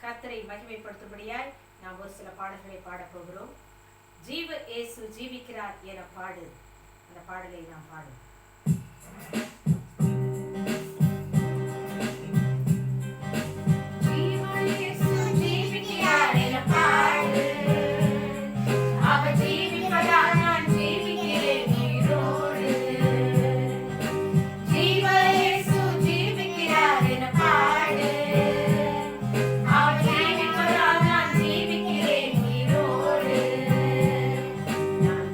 கர்த்தரை மகிமைப்படுத்தும்படியாய் நாம் ஒரு சில பாடல்களை பாடப் போகிறோம். ஜீவ இயேசு ஜீவிக்கிறார் என பாடு. அந்த பாடலை நாம் பாடும்.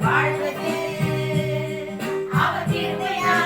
வாழ்வது அவர் கிருபையா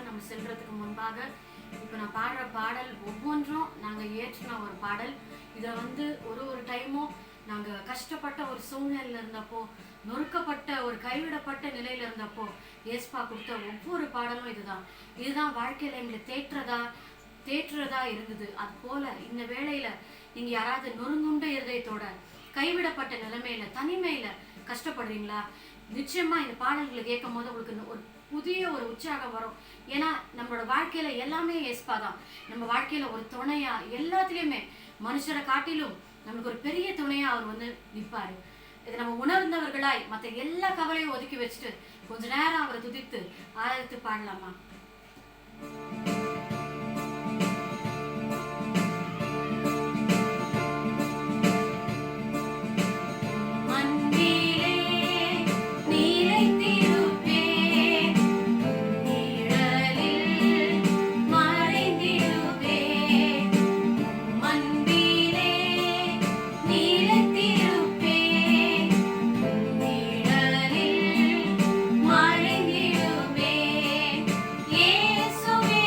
நம்ம செல்றதுக்கு முன்பாக இப்போ நான் பாடுற பாடல் ஒவ்வொன்றும் நாங்கள் ஏற்றின ஒரு பாடல். இதில் ஒரு டைமும் நாங்கள் கஷ்டப்பட்ட ஒரு சூழ்நிலையில் இருந்தப்போ, நொறுக்கப்பட்ட ஒரு கைவிடப்பட்ட நிலையில் இருந்தப்போ ஏஸ்பா கொடுத்த ஒவ்வொரு பாடலும் இதுதான் வாழ்க்கையில் எங்களை தேற்றுறதா இருந்தது. அது போல இந்த வேளையில நீங்க யாராவது நொறுங்குண்ட இருதயத்தோட கைவிடப்பட்ட நிலைமையில தனிமையில கஷ்டப்படுறீங்களா? நிச்சயமா இந்த பாடல்களை கேட்கும் போது உங்களுக்கு ஒரு புதிய ஒரு உற்சாகம் வரும். ஏன்னா நம்மளோட வாழ்க்கையில எல்லாமே ஏஸ்பா தான். நம்ம வாழ்க்கையில ஒரு துணையா எல்லாத்துலயுமே மனுஷரை காட்டிலும் நமக்கு ஒரு பெரிய துணையா அவர் நிற்பாரு. இதை நம்ம உணர்ந்தவர்களாய் மற்ற எல்லா கவலையும் ஒதுக்கி வச்சுட்டு கொஞ்ச நேரம் அவரை துதித்து ஆராய்த்து பாடலாமா? இயேசுவே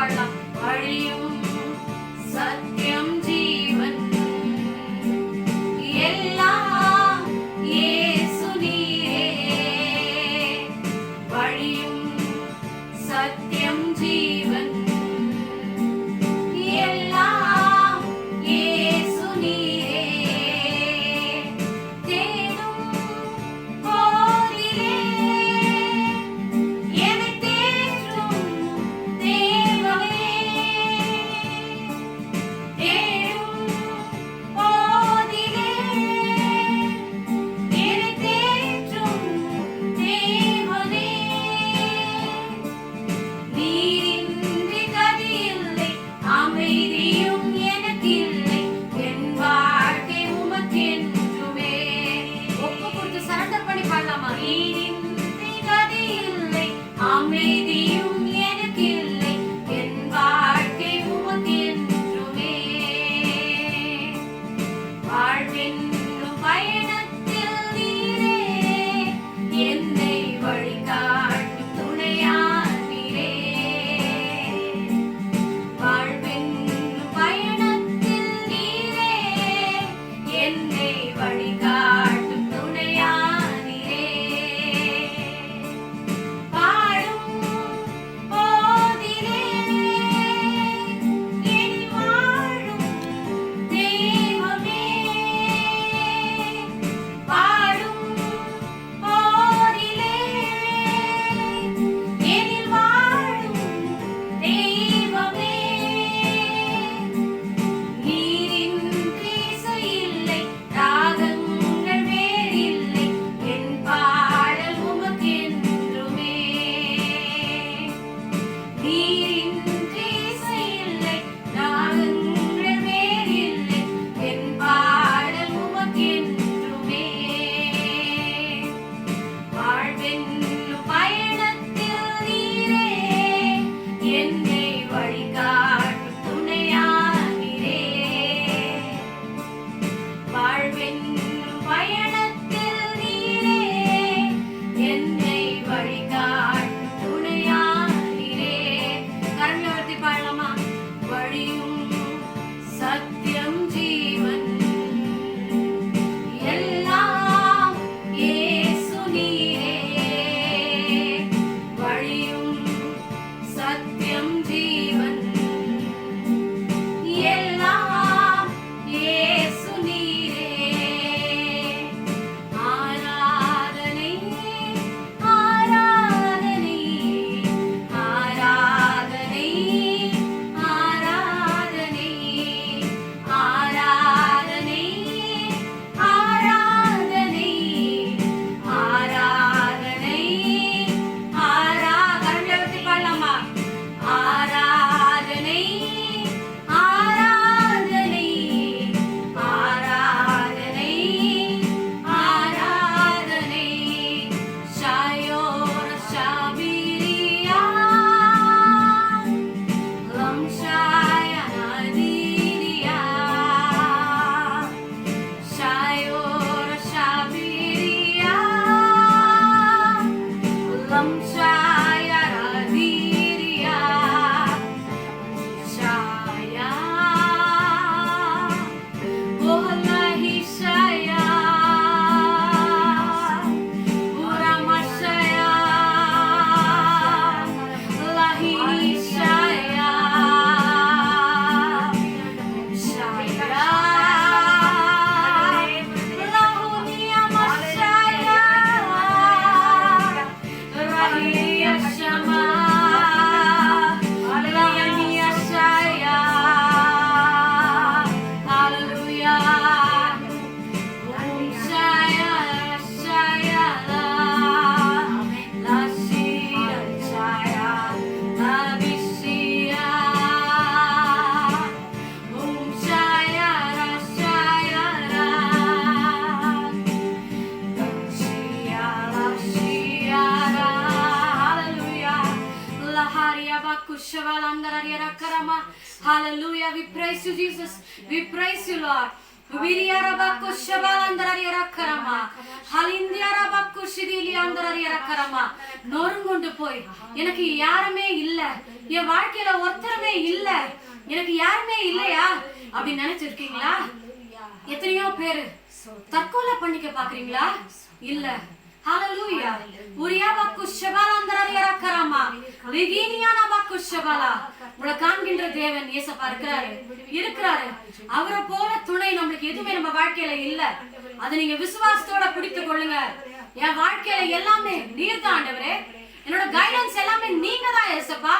பாடலாம். வழியும் சத்தியம் ஜீவன் எல்லாம் இயேசு நீரே. வழியும் சத்தியம் ஜீவன் எல்லாம் இயேசு நீரே. தேடும் போதிலே என்னை தேற்றும் தேவனே. தேடும் போதிலே என்னை தேற்றும் தேவனே. நீரின்றி கதியில்லை, அமைதியும் எனக்கில்லை, என் வாழ்க்கை உமக்கென்றுமே. ஒப்பு கொடுத்து சரண்டர் பண்ணி பாடலாமா? நீரின்றி கதியில்லை, அமைதியும் எனக்கில்லை, என் வாழ்க்கை உமக்கென்றுமே. வாழ்வென்னும் பயணத்தில் நீரே என்னை வழிகாட்டும் துணையானீரே. வாழ்வென்னும் பயணத்தில் நீரே என்னை வழிகாட்டும் துணையானீரே. பாடும் போதிலே என் வாழும் தெய்வமே. பாடும் போதிலே என் வாழும் தெய்வமே. நீரின்றி இசையில்லை, ராகங்கள் வேறில்லை, என் பாடல் உமக்கென்றுமே. நீரின்றி இசையில்லை, ராகங்கள் வேறில்லை, என் பாடல் உமக்கென்றுமே. வாழ்வென்னும் பயணத்தில் நீரே என்னை வழிகாட்டும் துணையானீரே. வாழ்வென்னும் பயணத்தில் நீரே என்னை வழிகாட்டும் துணையானீரே. கரங்களை உயர்த்தி பாடலாமா? வழியும் சத்தியம் ஜீவன் எல்லாம் இயேசு நீரே. வழியும் சத்தியம் ஜீவன் எல்லாம் இயேசு நீரே. ஆராதனை ஆராதனை ஆராதனை ஆராதனை ஆராதனை ஆராதனை ஆராதனை கரங்களை உயர்த்தி பாடலாமா? ஆராதனை ஆராதனை ஆராதனை ஆராதனை. ஷாயோர ஷாபிரியா லம்ஷாய நதிரியா. ஷாயோர ஷாபிரியா லம்ஷாய நதிரியா. ஷாயா Wallahi Shaya Uramashaya Lahi Shaya Shaya Lahunia Mashaya Rahiya Shama Alaya Shaya. Hallelujah. Om Shaya Shaya La Shia Shaya La Vishya. Om Shaya Shaya La Shia La Shia. Hallelujah. La Haria Bakushavala Andararia Karama. Hallelujah. We praise you, Jesus. We praise you, Lord. நொறுங்குண்டு போய் எனக்கு யாருமே இல்ல, என் வாழ்க்கையில ஒருத்தருமே இல்ல, எனக்கு யாருமே இல்லையா அப்படி நினைச்சிருக்கீங்களா? எத்தனையோ பேரு தற்கொலை பண்ணிக்க பாக்குறீங்களா? இல்ல. ஹalleluya. உரியாபா குஷபாலந்தரரியா கரமா லிகினியானா குஷபாலா. உங்களை காண்கின்ற தேவன் இயேசுப்பா இருக்கிறாரு. அவரை போல துணை நமக்கு எதுவுமே நம்ம வாழ்க்கையில இல்ல. அதை நீங்க விசுவாசத்தோட பிடித்துக் கொள்ளுங்க. என் வாழ்க்கையில எல்லாமே நீர் தான் ஆண்டவரே, என்னோட கைடன்ஸ் எல்லாமே நீங்க தான் இயேசுப்பா.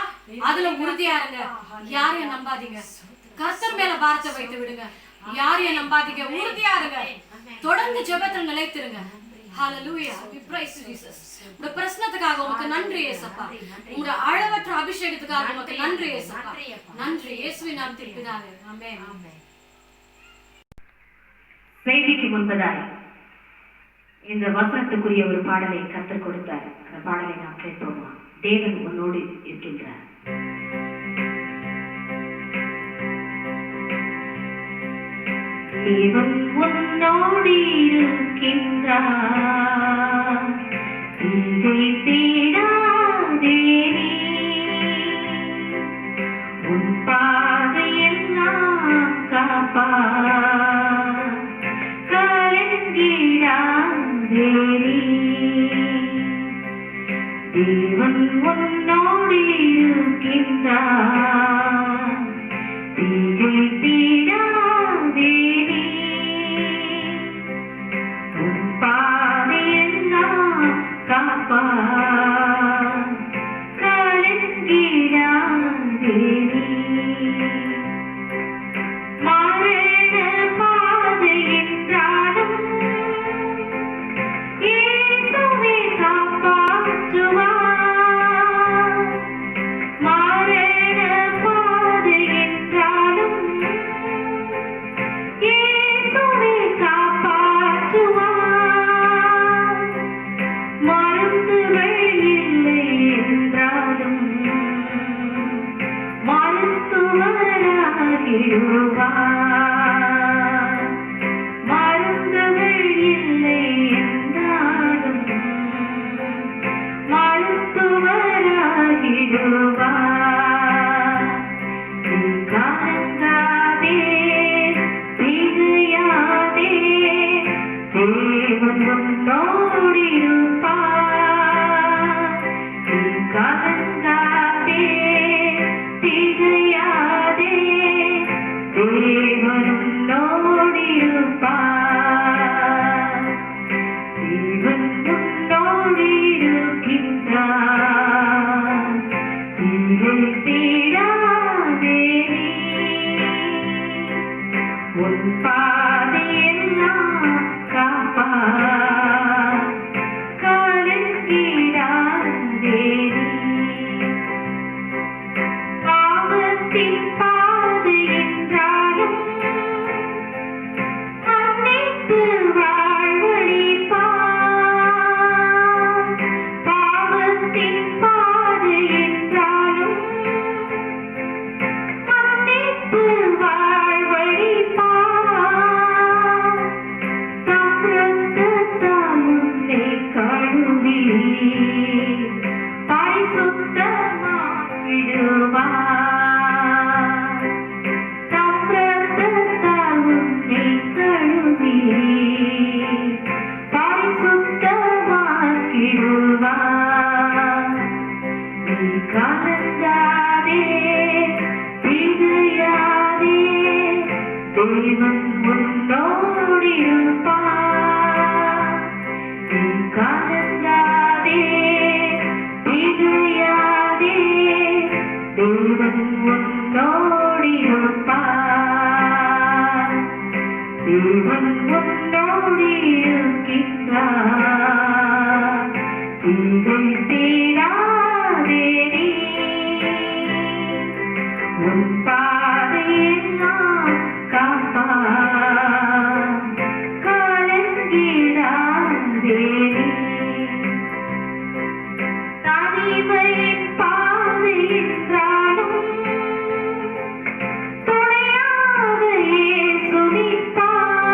அதுல உறுதியா இருங்க. யாரையும் நம்பாதீங்க. கர்த்தர் மேல பாரத்தை வைத்து விடுங்க. யாரையும் நம்பாதீங்க. உறுதியா இருங்க. தொடர்ந்து ஜெபத்தில் நிலைத்திருங்க. Hallelujah. We praise Jesus. உங்க பிரசன்னத்துக்காக உமக்கு நன்றி இயேசுப்பா. உங்க அளவற்ற அபிஷேகத்துக்காக உமக்கு நன்றி இயேசுப்பா. நன்றி இயேசுவின் நாமத்தில் பிதாவே. ஆமென். செய்திக்கு முன்பதாய் இந்த வசனத்துக்குரிய ஒரு பாடலை கர்த்தர் கொடுத்தார். அந்த பாடலை நாம் கேட்போமா? தேவன் உன்னோடு இருக்கின்றார். தேவன் உன்னோடு இருக்கின்றார். இதை தேடாதே நீ, உன் பாதையெல்லாம் காப்பார். கலங்கிடாதே நீ, தேவன் உன்னோடு இருக்கின்றார். இதை தேடாதே நீ, உன் பாதையெல்லாம் காப்பார். கலங்கிடாதே நீ, மரண பாதை என்றாலும் இயேசுவே காப்பாற்றுவார். மரண பாதை என்றாலும் இயேசுவே காப்பாற்றுவார். மருந்துகள் இல்லை என்றாலும் மருத்துவராகிடுவார். மருந்துகள் இல்லை என்றாலும் மருத்துவராகிடுவார். கலங்காதே, திகையாதே, தேவன் உன்னோடு இருப்பார். கலங்காதே, திகையாதே, தேவன் உன்னோடு இருப்பார். தேவன் உன்னோடு இருக்கின்றார். இதை தேடாதே நீ, உன் பாதையெல்லாம் காப்பார். கலங்கிடாதே நீ, பாவத்தின் பாதை என்றாலும் அன்னைக்கு வாழ்வழிப்பார். பாவத்தின் பாதை என்றாலும் அன்னைக்கு வாழ்வழிப்பார். தம் இரத்தத்தால் உன்னை கழுவி பரிசுத்தமாக்கிடுவார். தம் இரத்தத்தால் உன்னை கழுவி பரிசுத்தமாக்கிடுவார். நீ கலங்காதே, திகையாதே, தேவன் உன்னோடு இருப்பார். நீ கலங்காதே, திகையாதே, தேவன் உன்னோடு இருப்பார். தேவன் உன்னோடு இருக்கின்றார். இதை தேடாதே நீ, உன் பாதையெல்லாம் காப்பார். கலங்கிடாதே நீ, தனிமையின் பாதை என்றாலும் துணையாக இயேசு நிற்பார்.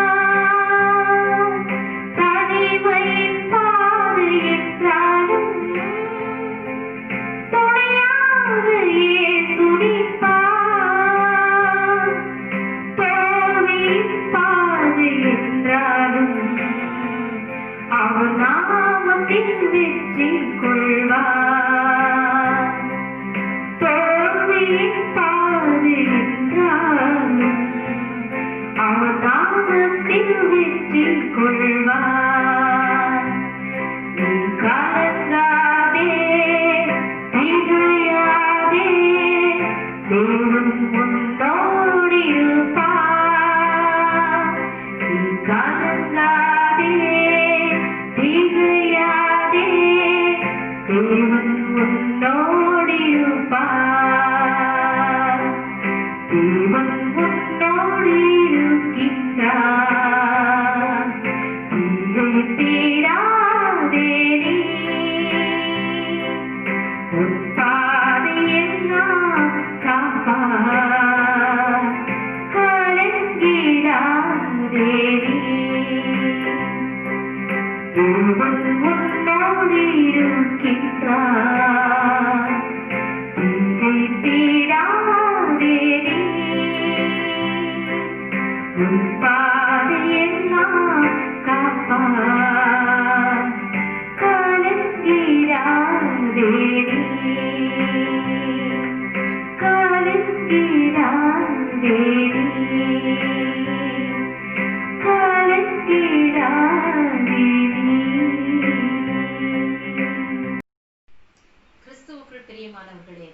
கிறிஸ்துவுக்குள் பிரியமானவர்களே,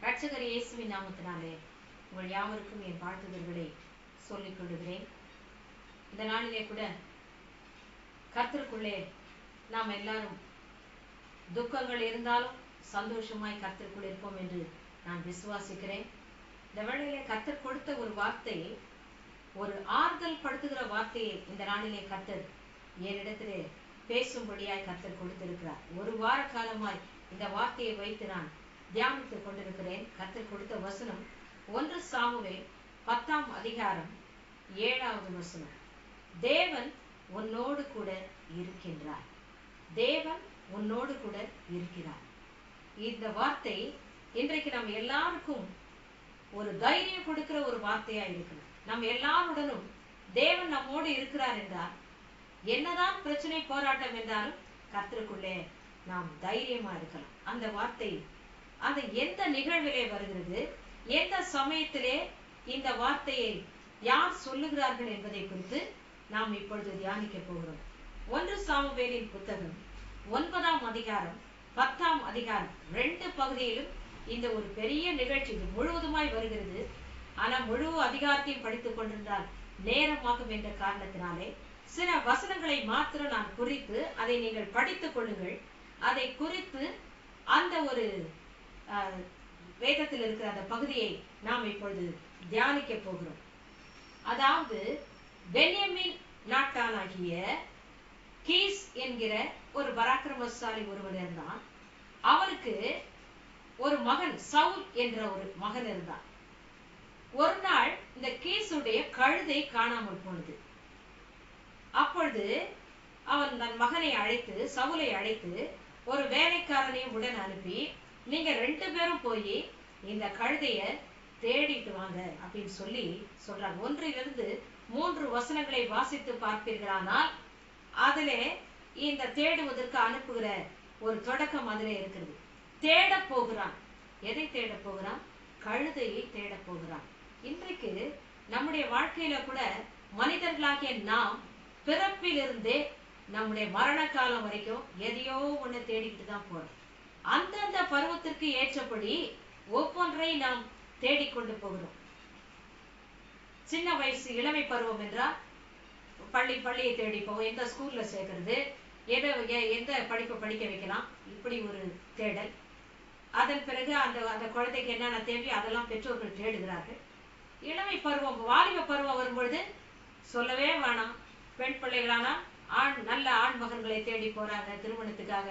இரட்சகர் இயேசுவின் நாமத்தினாலே உங்கள் யாவருக்கும் என் வாழ்த்துதல்களை சொல்லிக் கொள்கிறேன். இந்த நாளிலே கூட கர்த்தருக்குள்ளே நாம் எல்லாரும் துக்கங்கள் இருந்தாலும் சந்தோஷமாய் கர்த்தருக்குள் இருப்போம் என்று நான் விசுவாசிக்கிறேன். இந்த வேளையிலே கர்த்தர் கொடுத்த ஒரு வார்த்தை, ஒரு ஆறுதல் படுத்துகிற வார்த்தையை இந்த நாளிலே கர்த்தர் என்னிடத்திலே பேசும்படியாய் கர்த்தர் கொடுத்திருக்கிறார். ஒரு வார காலமாய் இந்த வார்த்தையை வைத்து நான் தியானித்துக் கொண்டிருக்கிறேன். கர்த்தர் கொடுத்த வசனம் 1 சாமுவேல் 10ஆம் அதிகாரம் 7வது வசனம். தேவன் உன்னோடு கூட இருக்கின்றார். தேவன் உன்னோடு கூட இருக்கிறார். இந்த வார்த்தை இன்றைக்கு நம்ம எல்லாருக்கும் ஒரு தைரியம் கொடுக்கிற ஒரு வார்த்தையா இருக்குது. நம்ம எல்லாருடனும் தேவன் நம்மோடு இருக்கிறார் என்றால், என்னதான் பிரச்சனை போராட்டம் என்றாலும் கர்த்தருக்குள்ளே நாம் தைரியமா இருக்கலாம். அந்த வார்த்தை அந்த எந்த நிகழ்விலே வருகிறது, எந்த சமயத்திலே இந்த வார்த்தையை யார் சொல்லுகிறார்கள் என்பதை குறித்து நாம் இப்பொழுது தியானிக்க போகிறோம். 1 சாமுவேலின் புத்தகம் 9ஆம் அதிகாரம் 10ஆம் அதிகாரம் 2 பகுதியிலும் இந்த ஒரு பெரிய நிகழ்ச்சி முழுவதுமாய் வருகிறது. ஆனா முழு அதிகாரத்தையும் படித்துக் கொண்டிருந்தால் நேரமாகும் என்ற காரணத்தினாலே சில வசனங்களை மாத்திரம் நான் குறித்து அதை நீங்கள் படித்துக் கொள்ளுங்கள். அதை குறித்து அந்த ஒரு வேதத்தில் இருக்கிற அந்த பகுதியை நாம் இப்பொழுது தியானிக்க போகிறோம். அதாவது பென்யமீன் நாட்டானாகிய கீஸ் என்கிற ஒரு பராக்கிரமசாலி ஒருவர் இருந்தான். அவருக்கு ஒரு மகன் சவுல் என்ற ஒரு மகன் இருந்தான். ஒரு நாள் இந்த கீசுடைய கழுதை காணாமல் போனது. அப்பொழுது அவன் தன் மகனை அழைத்து, சவுலை அழைத்து, ஒரு வேலைக்காரனையும் உடன் அனுப்பி, நீங்க 2 பேரும் போய் இந்த கழுதைய தேடிட்டு வாங்க அப்படின்னு சொல்லி சொல்றாங்க. 1 3 வசனங்களை வாசித்து பார்ப்பீர்களானால் அதிலே இந்த தேடுவதற்கு அனுப்புகிற ஒரு தொடக்கம் அதிலே இருக்கிறது. தேட போகிறான். எதை தேட போகிறான்? கழுதையை தேட போகிறான். இன்றைக்கு நம்முடைய வாழ்க்கையில கூட மனிதர்களாகிய நாம் பிறப்பிலிருந்தே நம்முடைய மரண காலம் வரைக்கும் எதையோ ஒண்ணு தேடிக்கிட்டு தான் போறோம். அந்தந்த பருவத்திற்கு ஏற்றபடி ஒவ்வொன்றை நாம் தேடிக்கொண்டு போகிறோம். சின்ன வயசு இளமை பருவம் என்றால் பள்ளியை தேடி போவோம். எந்த ஸ்கூல்ல சேர்க்கறது, எந்த படிப்பை படிக்க வைக்கலாம், இப்படி ஒரு தேடல். அதன் பிறகு அந்த குழந்தைக்கு என்னென்ன தேவையோ அதெல்லாம் பெற்றோர்கள் தேடுகிறார்கள். இளமை பருவம், வாலிப பருவம் வரும்பொழுது சொல்லவே வேணாம். பெண் பிள்ளைகளானால் நல்ல ஆண் மகன்களை தேடி போறாங்க திருமணத்துக்காக.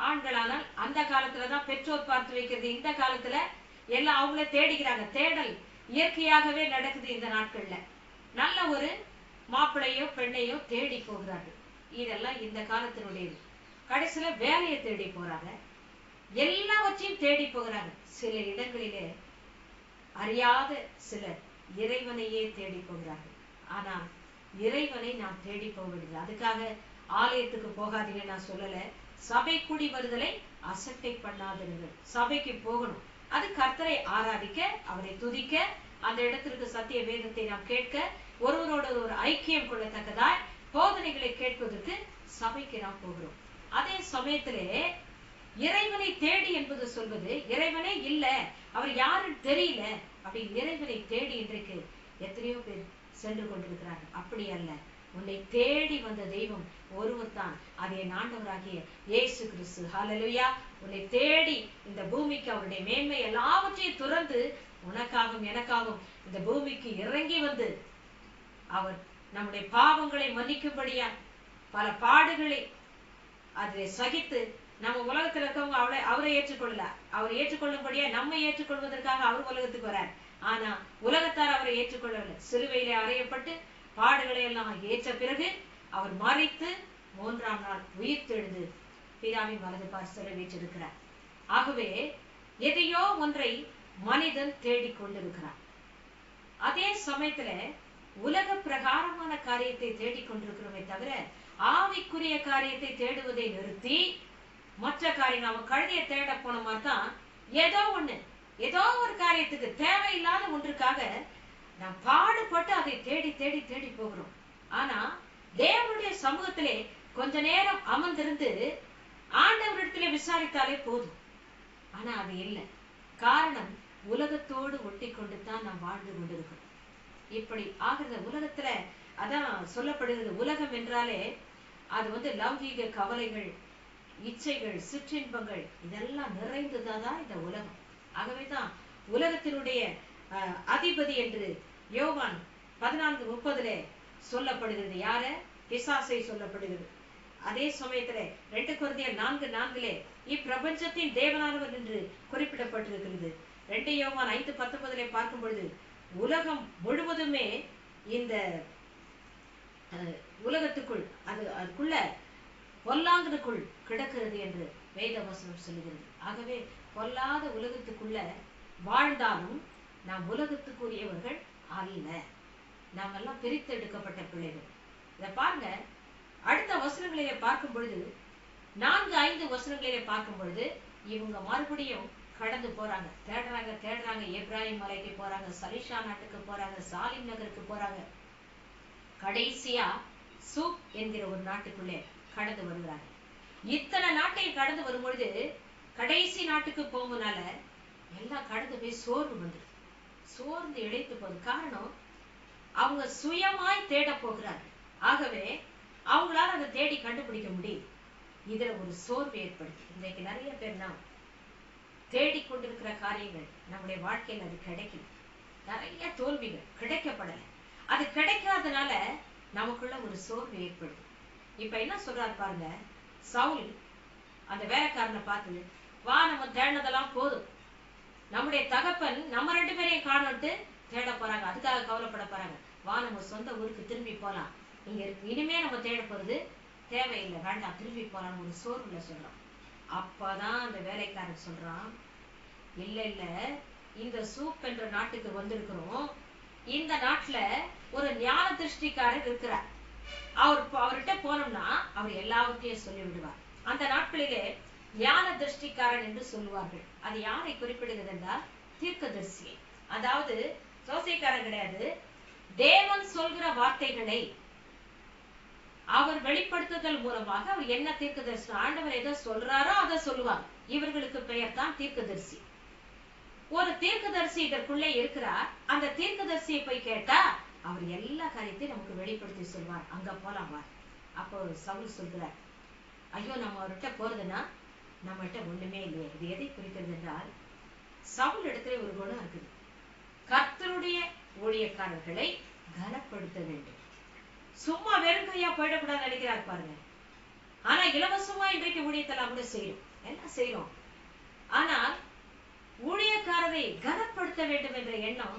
ஆண்களானால் அந்த காலத்துலதான் பெற்றோர் பார்த்து வைக்கிறது. இந்த காலத்துல எல்லாம் அவங்களே தேடிக்கிறாங்க. தேடல் இயற்கையாகவே நடக்குது. இந்த நாட்கள்ல நல்ல ஒரு மாப்பிள்ளையோ பெண்ணையோ தேடி போகிறார்கள். இதெல்லாம் இந்த காலத்தினுடையது. கடைசியில வேலையை தேடி போறாங்க. எல்லாவற்றையும் தேடி போகிறாங்க. சில இடங்களிலே அறியாத சிலர் இறைவனையே தேடி போகிறார்கள். ஆனால் இறைவனை நாம் தேடி போவதில்லை. அதுக்காக ஆலயத்துக்கு போகாதீங்க நான் சொல்லல. சபை கூடி வருதலை அசட்டை பண்ணாதீர்கள். சபைக்கு போகணும். அது கர்த்தரை ஆராதிக்க, அவரை துதிக்க, அந்த இடத்திற்கு சத்திய வேதத்தை நாம் கேட்க, ஒருவரோட ஒரு ஐக்கியம் கொள்ளத்தக்கதாய் போதனைகளை கேட்பதற்கு சபைக்கு நாம் போகிறோம். அதே சமயத்திலே இறைவனை தேடி என்பது சொல்வது, இறைவனே இல்ல, அவர் யாருன்னு தெரியல அப்படி இறைவனை தேடி இன்றைக்கு எத்தனையோ பேர் சென்று கொண்டிருக்கிறார்கள். அப்படி அல்ல, உன்னை தேடி வந்த தெய்வம் ஒருவர் தான், அது என் ஆண்டவராகிய இயேசு கிறிஸ்து. ஹல்லேலூயா. உன்னை தேடி இந்த பூமிக்கு அவருடைய மேன்மை எல்லாவற்றையும் துறந்து உனக்காகவும் எனக்காகவும் இந்த பூமிக்கு இறங்கி வந்து அவர் நம்முடைய பாவங்களை மன்னிக்கும்படியா பல பாடுகளை அதை சகித்து, நம்ம உலகத்துல இருக்கவங்க அவரை ஏற்றுக்கொள்ளல, அவரை ஏற்றுக்கொள்ளும்படியா நம்ம ஏற்றுக்கொள்வதற்காக அவர் உலகத்துக்கு வரார். ஆனா உலகத்தார் அவரை ஏற்றுக்கொள்ளவில்லை. சிலுவையிலே அறையப்பட்டு பாடுகளை எல்லாம் ஏற்ற பிறகு அவர் மரித்து 3ஆம் நாள் உயிர் தெழுந்து பிதாவின் வலது பார்சலை வீற்றிருக்கிறார். ஆகவே எதையோ ஒன்றை மனிதன் தேடிக்கொண்டிருக்கிறான். அதே சமயத்துல உலக பிரகாரமான காரியத்தை தேடிக்கொண்டிருக்கிறோமே தவிர ஆவிக்குரிய காரியத்தை தேடுவதை நிறுத்தி மற்ற காரியம், நம்ம கழுதையை தேட போன மாதிரி தான் ஏதோ ஒரு காரியத்துக்கு தேவையில்லாத ஒன்றுக்காக நாம் பாடுபட்டு அதை தேடி தேடி தேடி போகிறோம். ஆனா தேவனுடைய சமூகத்திலே கொஞ்ச நேரம் அமர்ந்திருந்து ஆண்டவரிடத்திலே விசாரித்தாலே போதும். ஆனா அது இல்லை. காரணம், உலகத்தோடு ஒட்டி கொண்டு தான் நாம் வாழ்ந்து கொண்டிருக்கிறோம். இப்படி ஆகிறது உலகத்துல. அதான் சொல்லப்படுகிறது, உலகம் என்றாலே அது லௌகீக கவலைகள், இச்சைகள், சிற்றின்பங்கள் இதெல்லாம் நிறைந்ததான் இந்த உலகம். ஆகவேதான் உலகத்தினுடைய அதிபதி என்று யோவான் 14:30 சொல்லப்படுகிறது. யார? பிசாசை சொல்லப்படுகிறது. அதே சமயத்துல 2 கொரிந்தியர் 4:4 இப்பிரபஞ்சத்தின் தேவனானவர் என்று குறிப்பிடப்பட்டிருக்கிறது. 2 யோவான் 5:19 பார்க்கும் பொழுது உலகம் முழுவதுமே இந்த உலகத்துக்குள் அதுக்குள்ள பொல்லாங்கனுக்குள் கிடக்கிறது என்று வேத வசனம் சொல்லுகிறது. ஆகவே பொல்லாத உலகத்துக்குள்ள வாழ்ந்தாலும் நாம் உலகத்துக்குரியவர்கள் அல்ல. நாம் எல்லாம் பிரித்தெடுக்கப்பட்ட பிள்ளைகள். இதை பாருங்க, அடுத்த வசனங்களிலே பார்க்கும் பொழுது 4-5 வசனங்களிலே பார்க்கும் பொழுது இவங்க மறுபடியும் கடந்து போறாங்க, தேடுறாங்க. எப்ராஹிம் மலைக்கு போறாங்க, சலிஷா நாட்டுக்கு போறாங்க, சாலிம் நகருக்கு போறாங்க. கடைசியா சூப் என்கிற ஒரு நாட்டுக்குள்ளே கடந்து வருகிறாங்க. இத்தனை நாட்டையும் கடந்து வரும்பொழுது கடைசி நாட்டுக்கு போகும்னால எல்லாம் கடந்து போய் சோர்ந்து இழைத்து போகுது. காரணம், அவங்க சுயமாய் தேட போகிறாங்க. ஆகவே அவங்களால அதை தேடி கண்டுபிடிக்க முடியும். இதுல ஒரு சோர்வு ஏற்படுது. இன்றைக்கு நிறைய பேர் நாம் தேடிக்கொண்டிருக்கிற காரியங்கள் நம்முடைய வாழ்க்கையில் அது கிடைக்கல. நிறைய தோல்விகள் கிடைக்கப்படலை. அது கிடைக்காதனால நமக்குள்ள ஒரு சோர்வு ஏற்படுது. இப்ப என்ன சொல்றாரு பாருங்க, சவுல் அந்த வேலைக்காரனை பார்த்து, வா நம்ம தேடினதெல்லாம் போதும், நம்முடைய தகப்பன் நம்ம 2 பேரையும் காணோன்ட்டு தேட போறாங்க, அதுக்காக கவலைப்பட போறாங்க, வா நம்ம சொந்த ஊருக்கு திரும்பி போலாம், இங்க இனிமே நம்ம தேட போறது தேவையில்லை, வேண்டாம் திரும்பி போலாம் ஒரு சோர்வுல சொல்றோம். அப்பதான் அந்த வேலைக்காரன் சொல்றான், இல்ல இந்த சூப் என்ற நாட்டுக்கு வந்திருக்கிறோம், இந்த நாட்டுல ஒரு ஞான திருஷ்டிக்காரர் இருக்கிறார், அவர்கிட்ட போனோம்னா அவர் எல்லாவற்றையும் சொல்லி விடுவார். அந்த நாட்களிலே ஞான திருஷ்டிக்காரன் என்று சொல்லுவார்கள். அது யாரை குறிப்பிடுகிறது என்றால் தீர்க்கதரிசியை. அதாவது சோசைக்காரன் கிடையாது, தேவன் சொல்கிற வார்த்தைகளை அவர் வெளிப்படுத்துதல் மூலமாக அவர் என்ன தீர்க்கதரிசி, ஆண்டவர் எதை சொல்றாரோ அதை சொல்லுவாங்க. இவர்களுக்கு பெயர் தான் தீர்க்கதரிசி. ஒரு தீர்க்கதரிசி இதற்குள்ளே இருக்கிறார். அந்த தீர்க்கதரிசியை போய் கேட்டா அவர் எல்லா காரியத்தையும் நமக்கு வெளிப்படுத்தி சொல்வார், அங்க போலாம் வா. அப்போ சவுல் சொல்கிறார், ஐயோ நம்ம அவர்கிட்ட போறதுன்னா நம்மகிட்ட ஒண்ணுமே இல்லையே. இது எதை குறிக்கிறது என்றால், சவுல் இடத்துல ஒரு குணம் இருக்குது, கர்த்தருடைய ஊழியக்காரர்களை கனப்படுத்த வேண்டும். சும்மா வெறும் கையா போயிடக்கூடாது நினைக்கிறார் பாருங்க. ஆனா இலவசமா இன்றைக்கு ஊழியத்தெல்லாம் கூட செய்யறோம், எல்லாம் செய்யறோம். ஆனால் ஊழியக்காரரை கனப்படுத்த வேண்டும் என்ற எண்ணம்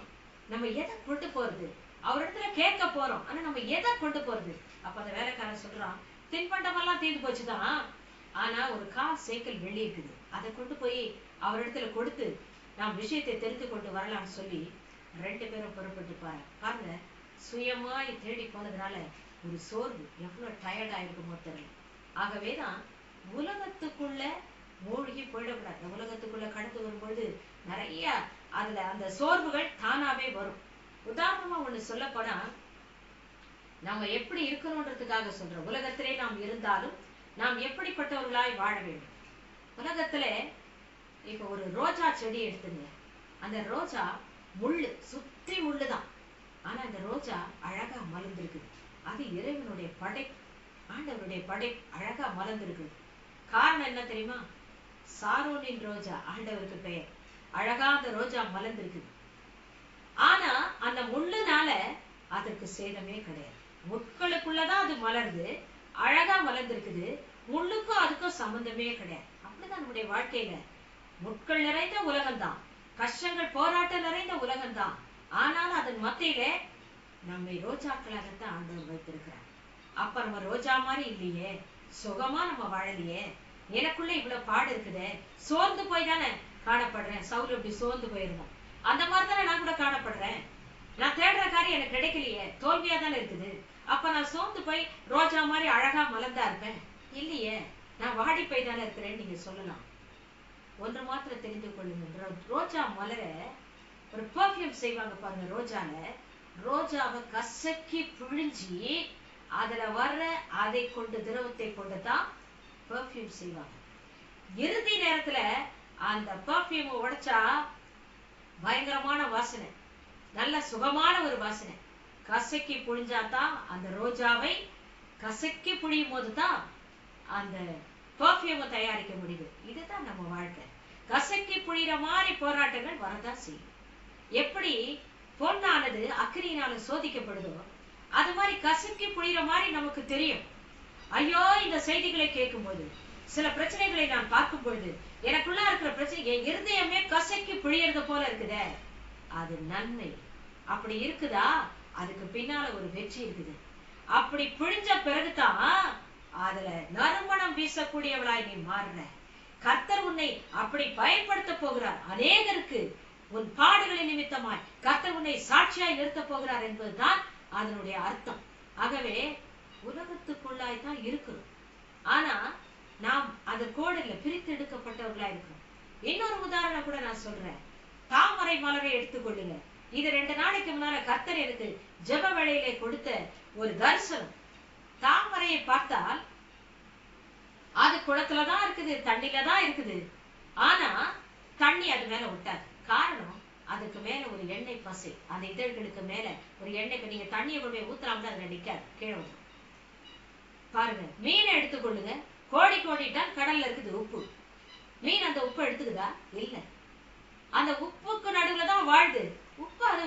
நம்ம எதை கொண்டு போறது, அவரிடத்துல கேட்க போறோம், ஆனா நம்ம எதை கொண்டு போறது. அப்ப அந்த வேலைக்காரன் சொல்றான், தின்பண்டம் எல்லாம் தீர்ந்து போச்சுதான், ஆனா ஒரு 1/4 சேக்கல் வெள்ளி இருக்குது, அதை கொண்டு போய் அவரிடத்துல கொடுத்து நாம் விஷயத்தை தெரிந்து கொண்டு வரலாம்னு சொல்லி 2 பேரும் புறப்பட்டு பாருங்க. சுயமாய் தேடி போனதுனால ஒரு சோர்வு, எவ்வளவு டயர்ட் ஆயிருக்குமோ தெரியல. ஆகவேதான் உலகத்துக்குள்ள மூழ்கி போயிடக்கூடாது. உலகத்துக்குள்ள கடந்து வரும்பொழுது நிறைய அதுல அந்த சோர்வுகள் தானாவே வரும். உதாரணமா ஒண்ணு சொல்ல போனா, நாம எப்படி இருக்கணும்ன்றதுக்காக சொல்றோம். உலகத்திலே நாம் இருந்தாலும் நாம் எப்படிப்பட்டவர்களாய் வாழ வேண்டும். உலகத்துல இப்ப ஒரு ரோஜா செடி எடுத்துங்க. அந்த ரோஜா முள்ளு சுற்றி முள்ளுதான். ஆனா அந்த ரோஜா அழகா மலர்ந்திருக்கு. அது இறைவனுடைய படைப்பு, ஆண்டவருடைய படைப்பு. அழகா மலர்ந்திருக்கு. காரணம் என்ன தெரியுமா? சாரோனின் ரோஜா ஆண்டவருக்கு பெயர். அழகா அந்த ரோஜா மலர்ந்திருக்கு. ஆனா அந்த முள்ளுனால அதற்கு சேதமே கிடையாது. முட்களுக்குள்ளதான் அது மலர்ந்து அழகா மலர்ந்திருக்குது. முள்ளுக்கும் அதுக்கும் சம்பந்தமே கிடையாது. அப்படிதான் நம்முடைய வாழ்க்கையில முட்கள் நிறைந்த உலகம்தான், கஷ்டங்கள் போராட்டம் நிறைந்த உலகம்தான். ஆனாலும் அதன் மத்தியில நம்மை ரோஜாக்களாகத்தான் ஆண்டவர் வைத்திருக்கிறார். அப்ப நம்ம ரோஜா மாதிரி இல்லையே, சுகமா நம்ம வாழலையே, எனக்குள்ள இவ்வளவு பாடு இருக்குதே, சோர்ந்து போய் தானே காணப்படுறேன். சவுல் இப்படி சோர்ந்து போயிருந்தோம். அந்த மாதிரி தானே நான் கூட காணப்படுறேன். நான் தேடுற காரியம் எனக்கு கிடைக்கலையே, தோல்வியா தானே இருக்குது. அப்ப நான் சோர்ந்து போய் ரோஜா மாதிரி அழகா மலர்ந்தா இருப்பேன்? இல்லையே, நான் வாடி போய் தானே இருக்கிறேன்னு நீங்க சொல்லலாம். ஒன்று மாத்திரம் தெரிந்து கொள்ளுங்க, ரோஜா மலர ஒரு பெர்ஃப்யூம் செய்வாங்க பாருங்க. ரோஜாவை கசக்கி பிழிஞ்சி அதுல வர்ற அதை கொண்டு திரவத்தை கொண்டுதான் பெர்ஃப்யூம் செய்வாங்க. இறுதி நேரத்துல அந்த பெர்ஃப்யூம் உடைச்சா பயங்கரமான வாசனை, நல்ல சுகமான ஒரு வாசனை. கசக்கி புழிஞ்சாதான் அந்த ரோஜாவை கசக்கி புழியும் போதுதான் அந்த பெர்ஃப்யூமை தயாரிக்க முடியுது. இதுதான் நம்ம வாழ்க்கை. கசக்கி புழிகிற மாதிரி போராட்டங்கள் வரதான் செய்யும். எப்படி பொன்னானது அக்கினியினால சோதிக்கப்படுதோ, அது மாதிரி கசக்கி புழிகிற மாதிரி நமக்கு தெரியும். ஐயோ, இந்த செய்திகளை கேட்கும் போது, சில பிரச்சனைகளை நான் பார்க்கும் பொழுது, எனக்குள்ள இருக்கிற பிரச்சனை என் இருதயமே கசக்கி புழியறது போல இருக்குதே, அது நன்மை. அப்படி இருக்குதா, அதுக்கு பின்னால ஒரு வெற்றி இருக்குது. அப்படி பிழிஞ்ச பிறகுதான் அதுல நறுமணம் வீசக்கூடியவளாய் நீ மாறுற. கர்த்தர் உன்னை அப்படி பயன்படுத்த போகிறார். அநேகருக்கு உன் பாடுகளின் நிமித்தமாய் கர்த்தர் உன்னை சாட்சியாய் நிறுத்த போகிறார் என்பதுதான் அதனுடைய அர்த்தம். ஆகவே உலகத்துக்குள்ளாய் தான் இருக்கிறோம். ஆனா நாம் அது கோடில் பிரித்தெடுக்கப்பட்டவர்களா இருக்கிறோம். இன்னொரு உதாரணம் கூட நான் சொல்றேன். தாமரை மலரை எடுத்துக்கொள்ளுங்க. இது 2 நாளைக்கு முன்னால கர்த்தர் எனக்கு ஜெப வேளையிலே கொடுத்த ஒரு தரிசனம். தாமரையை பார்த்தால் அது குளத்துலதான் இருக்குது, தண்ணில தான் இருக்குது. ஆனா தண்ணி அது மேல விட்டாது. காரணம், அதுக்கு மேல ஒரு எண்ணெய் பசை, அந்த இதழ்களுக்கு மேல ஒரு எண்ணெய். நீங்க தண்ணியை கொண்டு போய் ஊத்துறாம அதுல நிக்காது, கீழே வந்து பாருங்க. மீனை எடுத்துக்கொள்ளுங்க. கோடி டன் கடல்ல இருக்குது உப்பு. மீன் அந்த உப்பு எடுத்துக்குதா? இல்ல. அந்த உப்புக்கு நடுவுலதான் வாழுது. உப்பு அது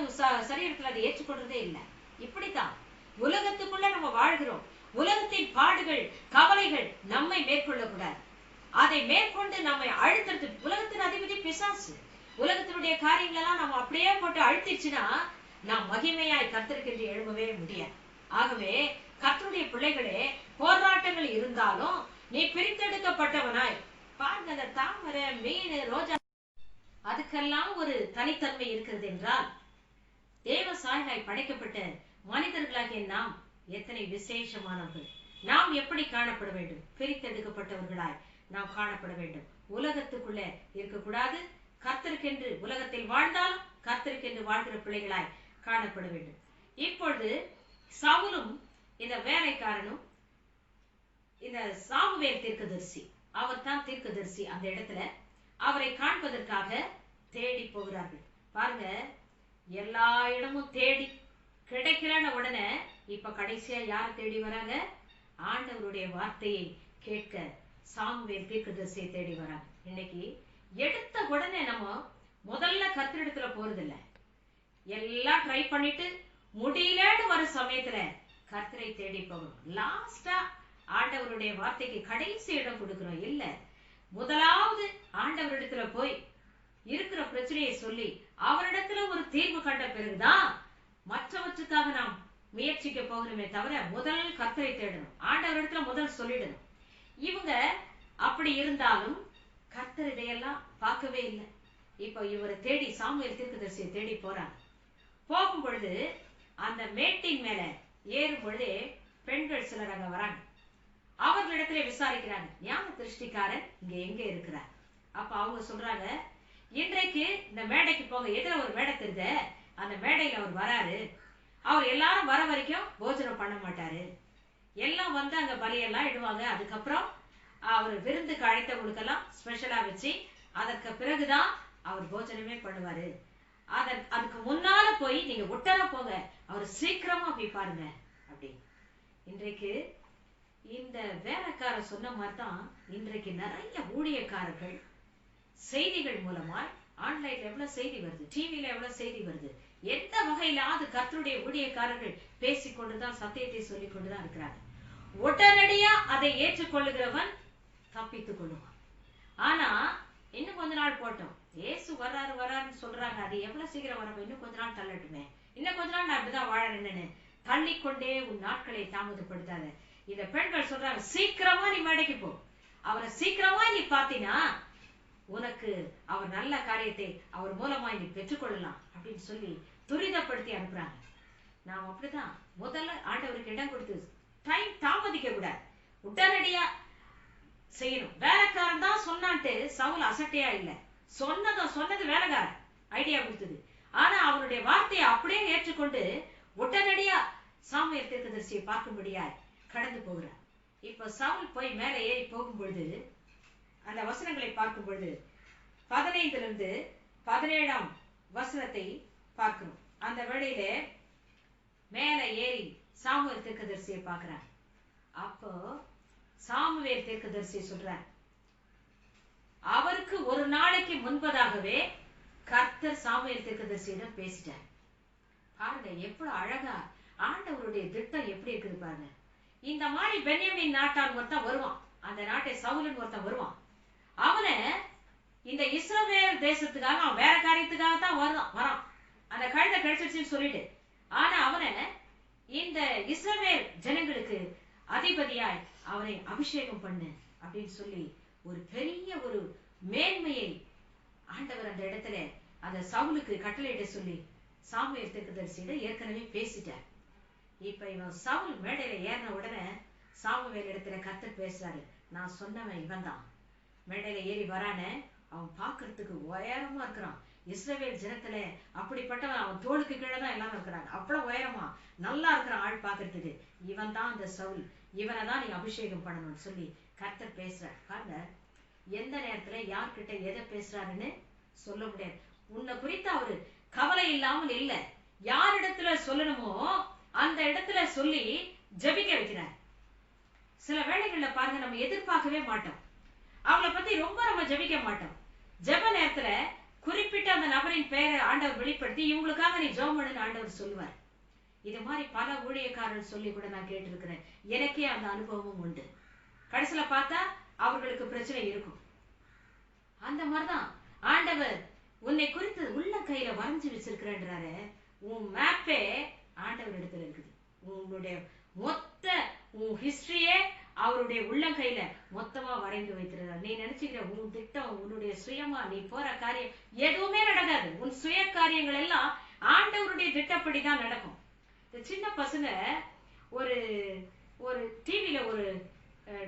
சரீரத்துல அதை ஏற்றுக்கொள்றதே இல்லை. இப்படித்தான் உலகத்துக்குள்ள நம்ம வாழ்கிறோம். உலகத்தின் பாடுகள், கவலைகள் நம்மை மேற்கொள்ள கூடாது. அதை மேற்கொண்டு நம்மை அழுத்துறது உலகத்தின் அதிபதி பிசாசு. உலகத்தினுடைய காரியங்கள் எல்லாம் நம்ம அப்படியே போட்டு அழுத்திச்சுன்னா நாம் மகிமையாய் கர்த்தருக்கென்று எழும்பவே முடியாது. ஆகவே கர்த்தருடைய பிள்ளைகளே, போராட்டங்கள் இருந்தாலும் நீ பிரித்தெடுக்கப்பட்டவனாய் பாருங்க. அந்த தாமரை, மீன், ரோஜா, அதுக்கெல்லாம் ஒரு தனித்தன்மை இருக்கிறது என்றால், தேவ சாயலாய் படைக்கப்பட்ட மனிதர்களாகிய நாம் எத்தனை விசேஷமானவர்கள். நாம் எப்படி காணப்பட வேண்டும்? பிரித்தெடுக்கப்பட்டவர்களாய் நாம் காணப்பட வேண்டும். உலகத்துக்குள்ள இருக்கக்கூடாது. கர்த்தருக்கென்று உலகத்தில் வாழ்ந்தாலும் கர்த்தருக்கென்று வாழ்கிற பிள்ளைகளாய் காணப்பட வேண்டும். இப்பொழுது சவுலும் இந்த வேலைக்காரனும் இந்த சாமுவேல் தீர்க்கதரிசி, அவர் தான் தீர்க்கதரிசி, அந்த இடத்துல அவரை காண்பதற்காக தேடி போகிறார்கள். பாருங்க, எல்லா இடமும் தேடி கிடைக்கலன்னு உடனே இப்ப கடைசியா யார தேடி வராங்க? ஆண்டவருடைய வார்த்தையை கேட்க சாமுவேல் தீர்க்கதரிசியை தேடி வராங்க. இன்னைக்கு எடுத்த உடனே நம்ம முதல்ல கர்த்தரிடத்துல போறது இல்ல. எல்லாம் ட்ரை பண்ணிட்டு முடியலன்னு வர சமயத்துல கர்த்தரை தேடி போகணும். லாஸ்டா ஆண்டவருடைய வார்த்தைக்கு கடைசி இடம் கொடுக்கிறோம் இல்ல. முதலாவது ஆண்டவரிடத்துல போய் இருக்கிற பிரச்சனையை சொல்லி அவரிடத்துல ஒரு தீர்வு கண்ட பிறகுதான் மற்றவற்றுக்காக நாம் முயற்சிக்க போகிறோமே தவிர முதல் கர்த்தரை தேடணும். ஆண்டவரிடத்துல முதல் சொல்லிடணும். இவங்க அப்படி இருந்தாலும் கர்த்தர் இதையெல்லாம் பார்க்கவே இல்லை. இப்ப இவரை தேடி சாமுவேல் தீர்க்கதரிசியை தேடி போறாங்க. போகும் பொழுது அந்த மேட்டின் மேல ஏறும் பொழுதே பெண்கள் சிலர் அங்க வராங்க. அவர்களிடத்துல விசாரிக்கிறாங்க, ஞான திருஷ்டிக்காரன் இங்க எங்க இருக்கிறார்? அப்ப அவங்க சொல்றாங்க, இன்றைக்கு இந்த மேடைக்கு போங்க, எதிர ஒரு மேடை தெரிஞ்ச அந்த மேடையில அவர் வராரு, அவர் எல்லாரும் வர வரைக்கும் போஜனம் பண்ண மாட்டாரு, எல்லாம் வந்து அங்க பலியெல்லாம் இடுவாங்க, அதுக்கப்புறம் அவர் விருந்துக்கு அழைத்தவங்களுக்கெல்லாம் ஸ்பெஷலா வச்சு அதற்கு பிறகுதான் அவர் போஜனமே பண்ணுவாரு. அதுக்கு முன்னால போய் நீங்க ஒட்டர போங்க, அவர் சீக்கிரமா போய் பாருங்க அப்படி. இன்றைக்கு இந்த வேலைக்காரர் சொன்ன மாதிரிதான் இன்றைக்கு நிறைய ஊழியக்காரர்கள் செய்திகள் மூலமா, ஆன்லைன்ல எவ்வளவு செய்தி வருது, டிவில எவ்வளவு செய்தி வருது, எந்த வகையிலாவது கர்த்தருடைய ஊழியக்காரர்கள் பேசிக்கொண்டுதான் சத்தியத்தை சொல்லிக் கொண்டுதான் இருக்கிறாங்க. உடனடியா அதை ஏற்றுக்கொள்ளுகிறவன் தப்பித்துக் கொள்ளுவான். ஆனா இன்னும் கொஞ்ச நாள் போட்டோம், ஏசு வர்றாரு வர்றாருன்னு சொல்றாங்க, அது எவ்வளவு சீக்கிரம் வரப்ப, இன்னும் கொஞ்ச நாள் தள்ளட்டுமே, இன்னும் கொஞ்ச நாள் நான் அப்படிதான் வாழறேன்னு தள்ளிக்கொண்டே உன் நாட்களை தாமதப்படுத்தாத. இந்த பெண்கள் சொல்றாங்க, சீக்கிரமா நீ மேடைக்கு போ, அவரை சீக்கிரமா நீ பாத்தீனா உனக்கு அவர் நல்ல காரியத்தை அவர் மூலமா நீ பெற்றுக்கொள்ளலாம் அப்படின்னு சொல்லி துரிதப்படுத்தி அனுப்புறாங்க. நாம் அப்படிதான் முதல்ல ஆண்டவருக்கு இடம் கொடுத்து டைம் தாமதிக்க கூடாது, உடனடியா செய்யணும். வேலைக்காரன் தான் சொன்னான்ட்டு சவுல் அசட்டையா இல்ல, சொன்னது வேலைக்காரன் ஐடியா கொடுத்தது. ஆனா அவனுடைய வார்த்தையை அப்படியே ஏற்றுக்கொண்டு உடனடியா சாமுவேல் தீர்க்கதரிசியை பார்க்கும்படியாய் கடந்து போகிறார். இப்ப சவுல் போய் மேல ஏறி போகும் பொழுது அந்த வசனங்களை பார்க்கும் பொழுது 15 17 வசனத்தை பார்க்கிறோம். அந்த வேளையில மேல ஏறி சாமுவேல் தீர்க்கதரிசியை பார்க்கிறார். அப்போ சாமுவேல் தீர்க்கதரிசி சொல்றார், அவருக்கு ஒரு நாளைக்கு முன்பதாகவே கர்த்தர் சாமுவேல் தீர்க்கதரிசியிடம் பேசிட்டார். பாருங்க எவ்வளவு அழகா ஆண்டவருடைய திட்டம் எப்படி இருக்குது பாருங்க. இந்த மாதிரி பென்யமீன் நாட்டான் ஒருத்தன் வருவான், அந்த நாட்டை சவுலன் ஒருத்தன் வருவான், அவனை இந்த இஸ்ரவேல் தேசத்துக்காக அவன் வேற காரியத்துக்காக தான் வரான், அந்த கழுதை கிடைச்சிருச்சுன்னு சொல்லிட்டு. ஆனா அவனை இந்த இஸ்ரவேல் ஜனங்களுக்கு அதிபதியாய் அவனை அபிஷேகம் பண்ணு அப்படின்னு சொல்லி ஒரு பெரிய ஒரு மேன்மையை ஆண்டவர் அந்த இடத்துல அந்த சவுலுக்கு கட்டளையிட சொல்லி சாமுவேல் தீர்க்கதரிசியிடம் ஏற்கனவே பேசிட்டார். இப்ப இவன் சவுல் மேடையில ஏறின உடனே சாமுவேல் இடத்துல கர்த்தர் பேசுறாரு, நான் சொன்னவன் இவன் தான். மேடையில ஏறி வரானே, அவன் பாக்குறதுக்கு உயரமா இருக்கிறான், இஸ்ரவேல் ஜனத்துல அப்படிப்பட்டவன், அவன் தோளுக்கு கீழே தான் எல்லாரும் இருக்கிறாங்க, அவ்வளவு உயரமா நல்லா இருக்கிற ஆள் பாக்குறதுக்கு. இவன் தான் அந்த சவுல், இவனை தான் நீ அபிஷேகம் பண்ணணும்னு சொல்லி கர்த்தர் பேசுறார். பாருங்க எந்த நேரத்துல யார்கிட்ட எதை பேசுறாருன்னு சொல்ல முடியாது. உன்னை குறித்து அவரு கவலை இல்லாமல் இல்ல, யாரிடத்துல சொல்லணுமோ அந்த இடத்துல சொல்லி ஜெபிக்க வைக்கிறார். சில வேளைகள்ல பாருங்க நம்ம எதிர்பார்க்கவே மாட்டோம், அவளை பத்தி ரொம்ப நம்ம ஜெபிக்க மாட்டோம். ஜெப நேரத்துல குறிப்பிட்ட அந்த நபரின் பெயரை ஆண்டவர் வெளிப்படுத்தி இவங்களுக்காக நீ ஜெபம் பண்ணுன்னு ஆண்டவர் சொல்லுவார். இது மாதிரி பல ஊழியக்காரர்கள் சொல்லி கூட நான் கேட்டிருக்கிறேன், எனக்கே அந்த அனுபவமும் உண்டு. கடைசியில பார்த்தா அவர்களுக்கு பிரச்சனை இருக்கும். அந்த மாதிரிதான் ஆண்டவர் உன்னை குறித்து உள்ள கையில வரைஞ்சு வச்சிருக்கிறாரு. உன் மேப்பே ஆண்டவர் இடத்துல இருக்குது, உன்னுடைய மொத்த உன் ஹிஸ்டரியே அவருடைய உள்ளங்கையில மொத்தமா வரைந்து வைத்திருக்கிறார். நீ நினைச்சுக்கிற உன் திட்டம், உன்னுடைய சுயமா நீ போற காரியம் எதுவுமே நடக்காது. உன் சுய காரியங்கள் எல்லாம் ஆண்டவருடைய திட்டப்படிதான் நடக்கும். இந்த சின்ன பசங்க ஒரு ஒரு டிவில ஒரு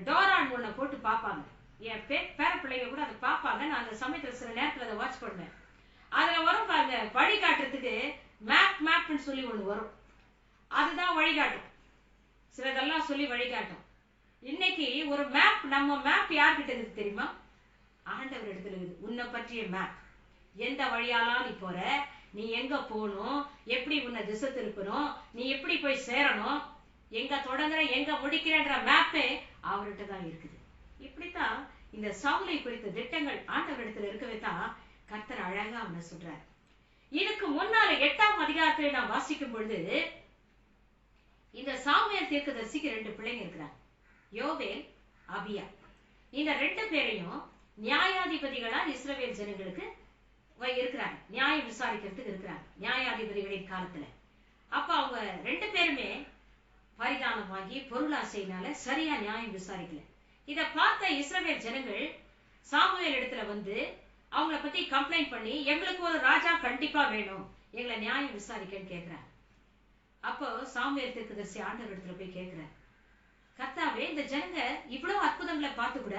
டோரான் ஒண்ண போட்டு பார்ப்பாங்க, என் பேர பிள்ளைங்க கூட அதை பார்ப்பாங்க. நான் அந்த சமயத்துல சில நேரத்துல அதை வாட்ச் பண்ணுவேன். அதுல வரும் பாருங்க, வழிகாட்டுறதுக்கு மேப்னு சொல்லி ஒண்ணு வரும், அதுதான் வழிகாட்டும், சிலதெல்லாம் சொல்லி வழிகாட்டும். இன்னைக்கு ஒரு மேப், நம்ம மேப் யார்கிட்ட இருக்கு தெரியுமா? ஆண்டவர் இடத்துல இருக்குது. உன்னை பற்றிய மேப், எந்த வழியாலாம் நீ போற, நீ எங்க போகணும், எப்படி உன்னை திசை திருப்பணும், நீ எப்படி போய் சேரணும், எங்க தொடங்குற எங்க முடிக்கிறன்ற மேப்பே அவர்கிட்ட தான் இருக்குது. இப்படித்தான் இந்த சவுலை குறித்த திட்டங்கள் ஆண்டவர் இடத்துல இருக்கவே தான் கர்த்தர் அழகா அவனை சொல்றார். இதுக்கு முன்னால 8ஆம் அதிகாரத்துல நான் வாசிக்கும் பொழுது இந்த சாமுவேல் தீர்க்கதரிசிக்கு 2 பிள்ளைங்க இருக்கிறாங்க, யோவேல், அபியா. இந்த 2 பேரையும் நியாயாதிபதிகளா இஸ்ரவேல் ஜனங்களுக்கு இருக்கிறாங்க, நியாயம் விசாரிக்கிறதுக்கு இருக்கிறாங்க நியாயாதிபதிகளின் காலத்துல. அப்ப அவங்க 2 பேருமே பரிதானமாகி பொருளாசையினால சரியா நியாயம் விசாரிக்கல. இத பார்த்த இஸ்ரவேல் ஜனங்கள் சாமுவேல் இடத்துல வந்து அவங்கள பத்தி கம்ப்ளைண்ட் பண்ணி, எங்களுக்கு ஒரு ராஜா கண்டிப்பா வேணும், எங்களை நியாயம் விசாரிக்கன்னு கேட்கிறாங்க. அப்போ சாமுவேல் தீர்க்கதரிசி ஆண்டவர் இடத்துல போய் கேட்கிறார், கர்த்தாவே இந்த ஜனங்க இவ்வளவு அற்புதங்களை பார்த்து கூட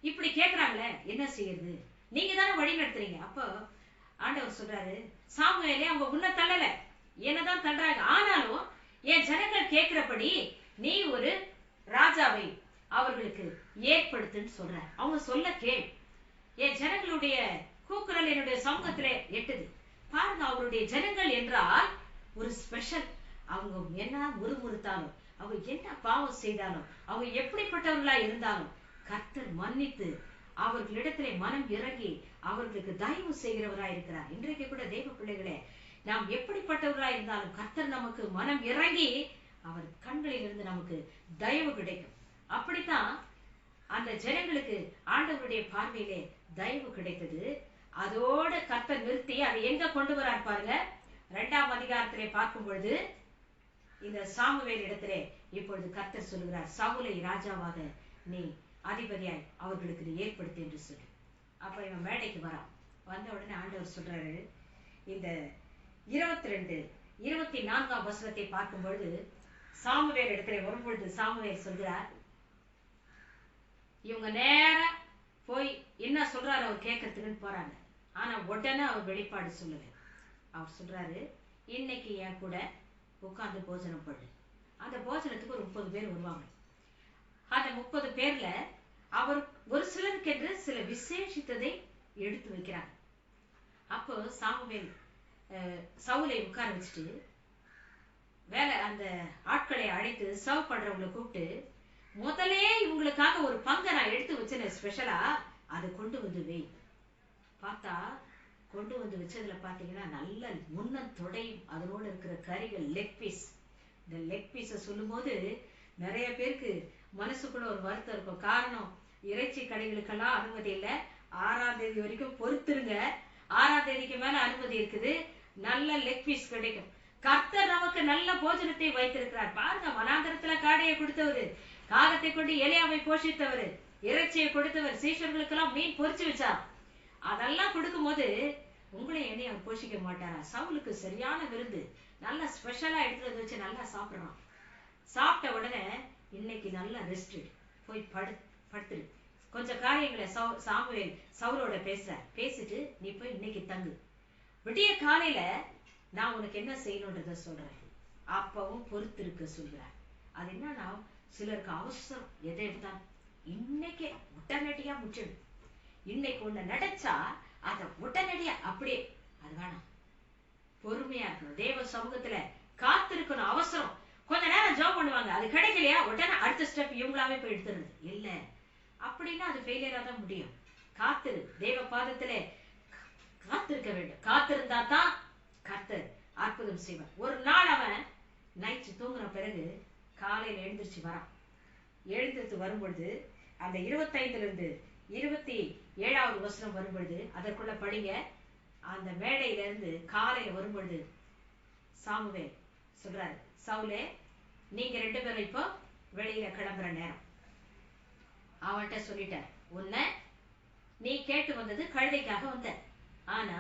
இப்படி கேக்குறாங்களே, என்ன செய்யறது? நீங்க தானே வழி நடத்துறீங்க. அப்போ ஆண்டவர் சொல்றாரு, சாமுவேலே அவங்க உன்னை தள்ளல, என்னதான் தள்ளுறாங்க, ஆனாலும் என் ஜனங்கள் கேட்கிறபடி நீ ஒரு ராஜாவை அவர்களுக்கு ஏற்படுத்துன்னு சொல்ற. அவங்க சொல்ல கேள். என் ஜனங்களுடைய கூக்குரல் என்னுடைய சமூகத்திலே எட்டுது. பாருங்க, அவருடைய ஜனங்கள் என்றால் ஒரு ஸ்பெஷல். அவங்க என்ன முறுமுறுத்தாலும், அவங்க என்ன பாவம் செய்தாலும், அவங்க எப்படிப்பட்டவர்களா இருந்தாலும் கர்த்தர் மன்னித்து அவர்களிடத்திலே மனம் இறங்கி அவர்களுக்கு தயவு செய்கிறவராய் இருக்கிறார். இன்றைக்கு கூட தேவ பிள்ளைகளே, நாம் எப்படிப்பட்டவர்களா இருந்தாலும் கர்த்தர் நமக்கு மனம் இறங்கி அவர் கண்களில் இருந்து நமக்கு தயவு கிடைக்கும். அப்படித்தான் அந்த ஜனங்களுக்கு ஆண்டவருடைய பார்வையிலே தயவு கிடைத்தது. அதோட கர்த்தர் நிறுத்தி அதை எங்க கொண்டு வரார் பாருங்க. 2ஆம் அதிகாரத்திலே பார்க்கும் பொழுது இந்த சாமுவேல் இடத்திலே இப்பொழுது கர்த்தர் சொல்லுகிறார், சவுலை ராஜாவாக நீ அதிபதியாய் அவர்களுக்கு நீ ஏற்படுத்து என்று சொல்லி. அப்ப இவன் மேடைக்கு வரான். வந்த உடனே ஆண்டவர் சொல்றாரு, இந்த 22, 24ஆம் வசனத்தை பார்க்கும் பொழுது சாமுவேல் இடத்திலே வரும்பொழுது சாமுவேல் சொல்கிறார், இவங்க நேரா போய் என்ன சொல்றாரு அவர் கேட்கறதுக்குன்னு போறாங்க. ஆனா உடனே அவர் வெளிப்பாடு சொல்லல. அவர் சொல்றாரு, இன்னைக்கு என் கூட உட்கார்ந்து போஜனம் பண்ணு. அந்த போஜனத்துக்கு ஒரு 30 பேர் வருவாங்க. அந்த 30 பேர்ல அவர் ஒரு சிலருக்கு என்று சில விசேஷித்ததை எடுத்து வைக்கிறாங்க. அப்போ சாமுவேல் சவுலை உட்கார வச்சுட்டு வேலை அந்த ஆட்களை அழைத்து சர்வ் பண்றவங்களை கூப்பிட்டு, முதலே இவங்களுக்காக ஒரு பங்கை நான் எடுத்து வச்சேன் ஸ்பெஷலா, அதை கொண்டு வந்து வை. பார்த்தா கொண்டு வந்து வச்சதுல பாத்தீங்கன்னா நல்ல முன்னம் தொடையும் அதனோட இருக்கிற கறிகள், லெக் பீஸ். இந்த லெக் பீஸை சொல்லும் போது நிறைய பேருக்கு மனசுக்குள்ள ஒரு வருத்தம் இருக்கும். காரணம், இறைச்சி கடைகளுக்கெல்லாம் அனுமதி இல்லை. 6ஆம் தேதி வரைக்கும் பொறுத்துருங்க. 6ஆம் தேதிக்கு மேல அனுமதி இருக்குது. நல்ல லெக் பீஸ் கிடைக்கும். கர்த்தர் நமக்கு நல்ல போஜனத்தை வைத்திருக்கிறார். பாருங்க, வனாந்தரத்துல காடையை கொடுத்தவரு, காகத்தை கொண்டு எலியாவை போஷித்தவர், இறைச்சியை கொடுத்தவர், சீஷர்களுக்கெல்லாம் மீன் பொரிச்சு வச்சார். அதெல்லாம் கொடுக்கும் போது உங்களை என்னைய அவர் போஷிக்க மாட்டாரா? சவுலுக்கு சரியான விருந்து, நல்ல ஸ்பெஷலா எடுத்துட்டு வந்து வச்சு நல்லா சாப்பிடுறான். சாப்பிட்ட உடனே இன்னைக்கு நல்லா ரெஸ்ட், போய் படுத்துரு. கொஞ்சம் காரியங்களை சாமுவேல் சவுலோட பேசிட்டு நீ போய் இன்னைக்கு தங்கு. விடிய காலையில நான் உனக்கு என்ன செய்யணும்ன்றத சொல்றேன். அப்பவும் பொறுத்து இருக்க சொல்றேன். அது என்னன்னா, சிலருக்கு அவசரம், எதை எடுத்தான் இன்னைக்கே உடனடியா முடிச்சிடும். இன்னைக்கு ஒண்ணு நடச்சா அத உடனடியா அப்படியே, அது வேணாம். பொறுமையா இருக்கணும். தேவ சமூகத்துல காத்திருக்கணும். அவசரம், கொஞ்ச நேரம் ஜாப் பண்ணுவாங்க, அது கிடைக்கலையா உடனே அடுத்த ஸ்டெப் இவங்களாவே போய் எடுத்துறது இல்ல. அப்படின்னா அது ஃபெயிலியரா தான் முடியும். காத்திரு, தேவ பாதத்திலே காத்திருக்க வேண்டும். காத்திருந்தா தான் கர்த்தர் அற்புதம் செய்வார். ஒரு நாள் அவன் நைட்டு தூங்குன பிறகு காலையில எழுந்திருச்சு வரான். எழுந்திருத்து வரும்பொழுது அந்த 25 இருந்து 27ஆவது வசனம் வரும்பொழுது அதற்குள்ள படிங்க. அந்த மேடையில இருந்து காலையில வரும்பொழுது சாமுவேல் சொல்றாரு, சவுலே நீங்க 2 பேரும் இப்போ வெளியில கிளம்புற நேரம். அவன்கிட்ட சொல்லிட்டார், உன்னை நீ கேட்டு வந்தது கழுதைக்காக வந்த, ஆனா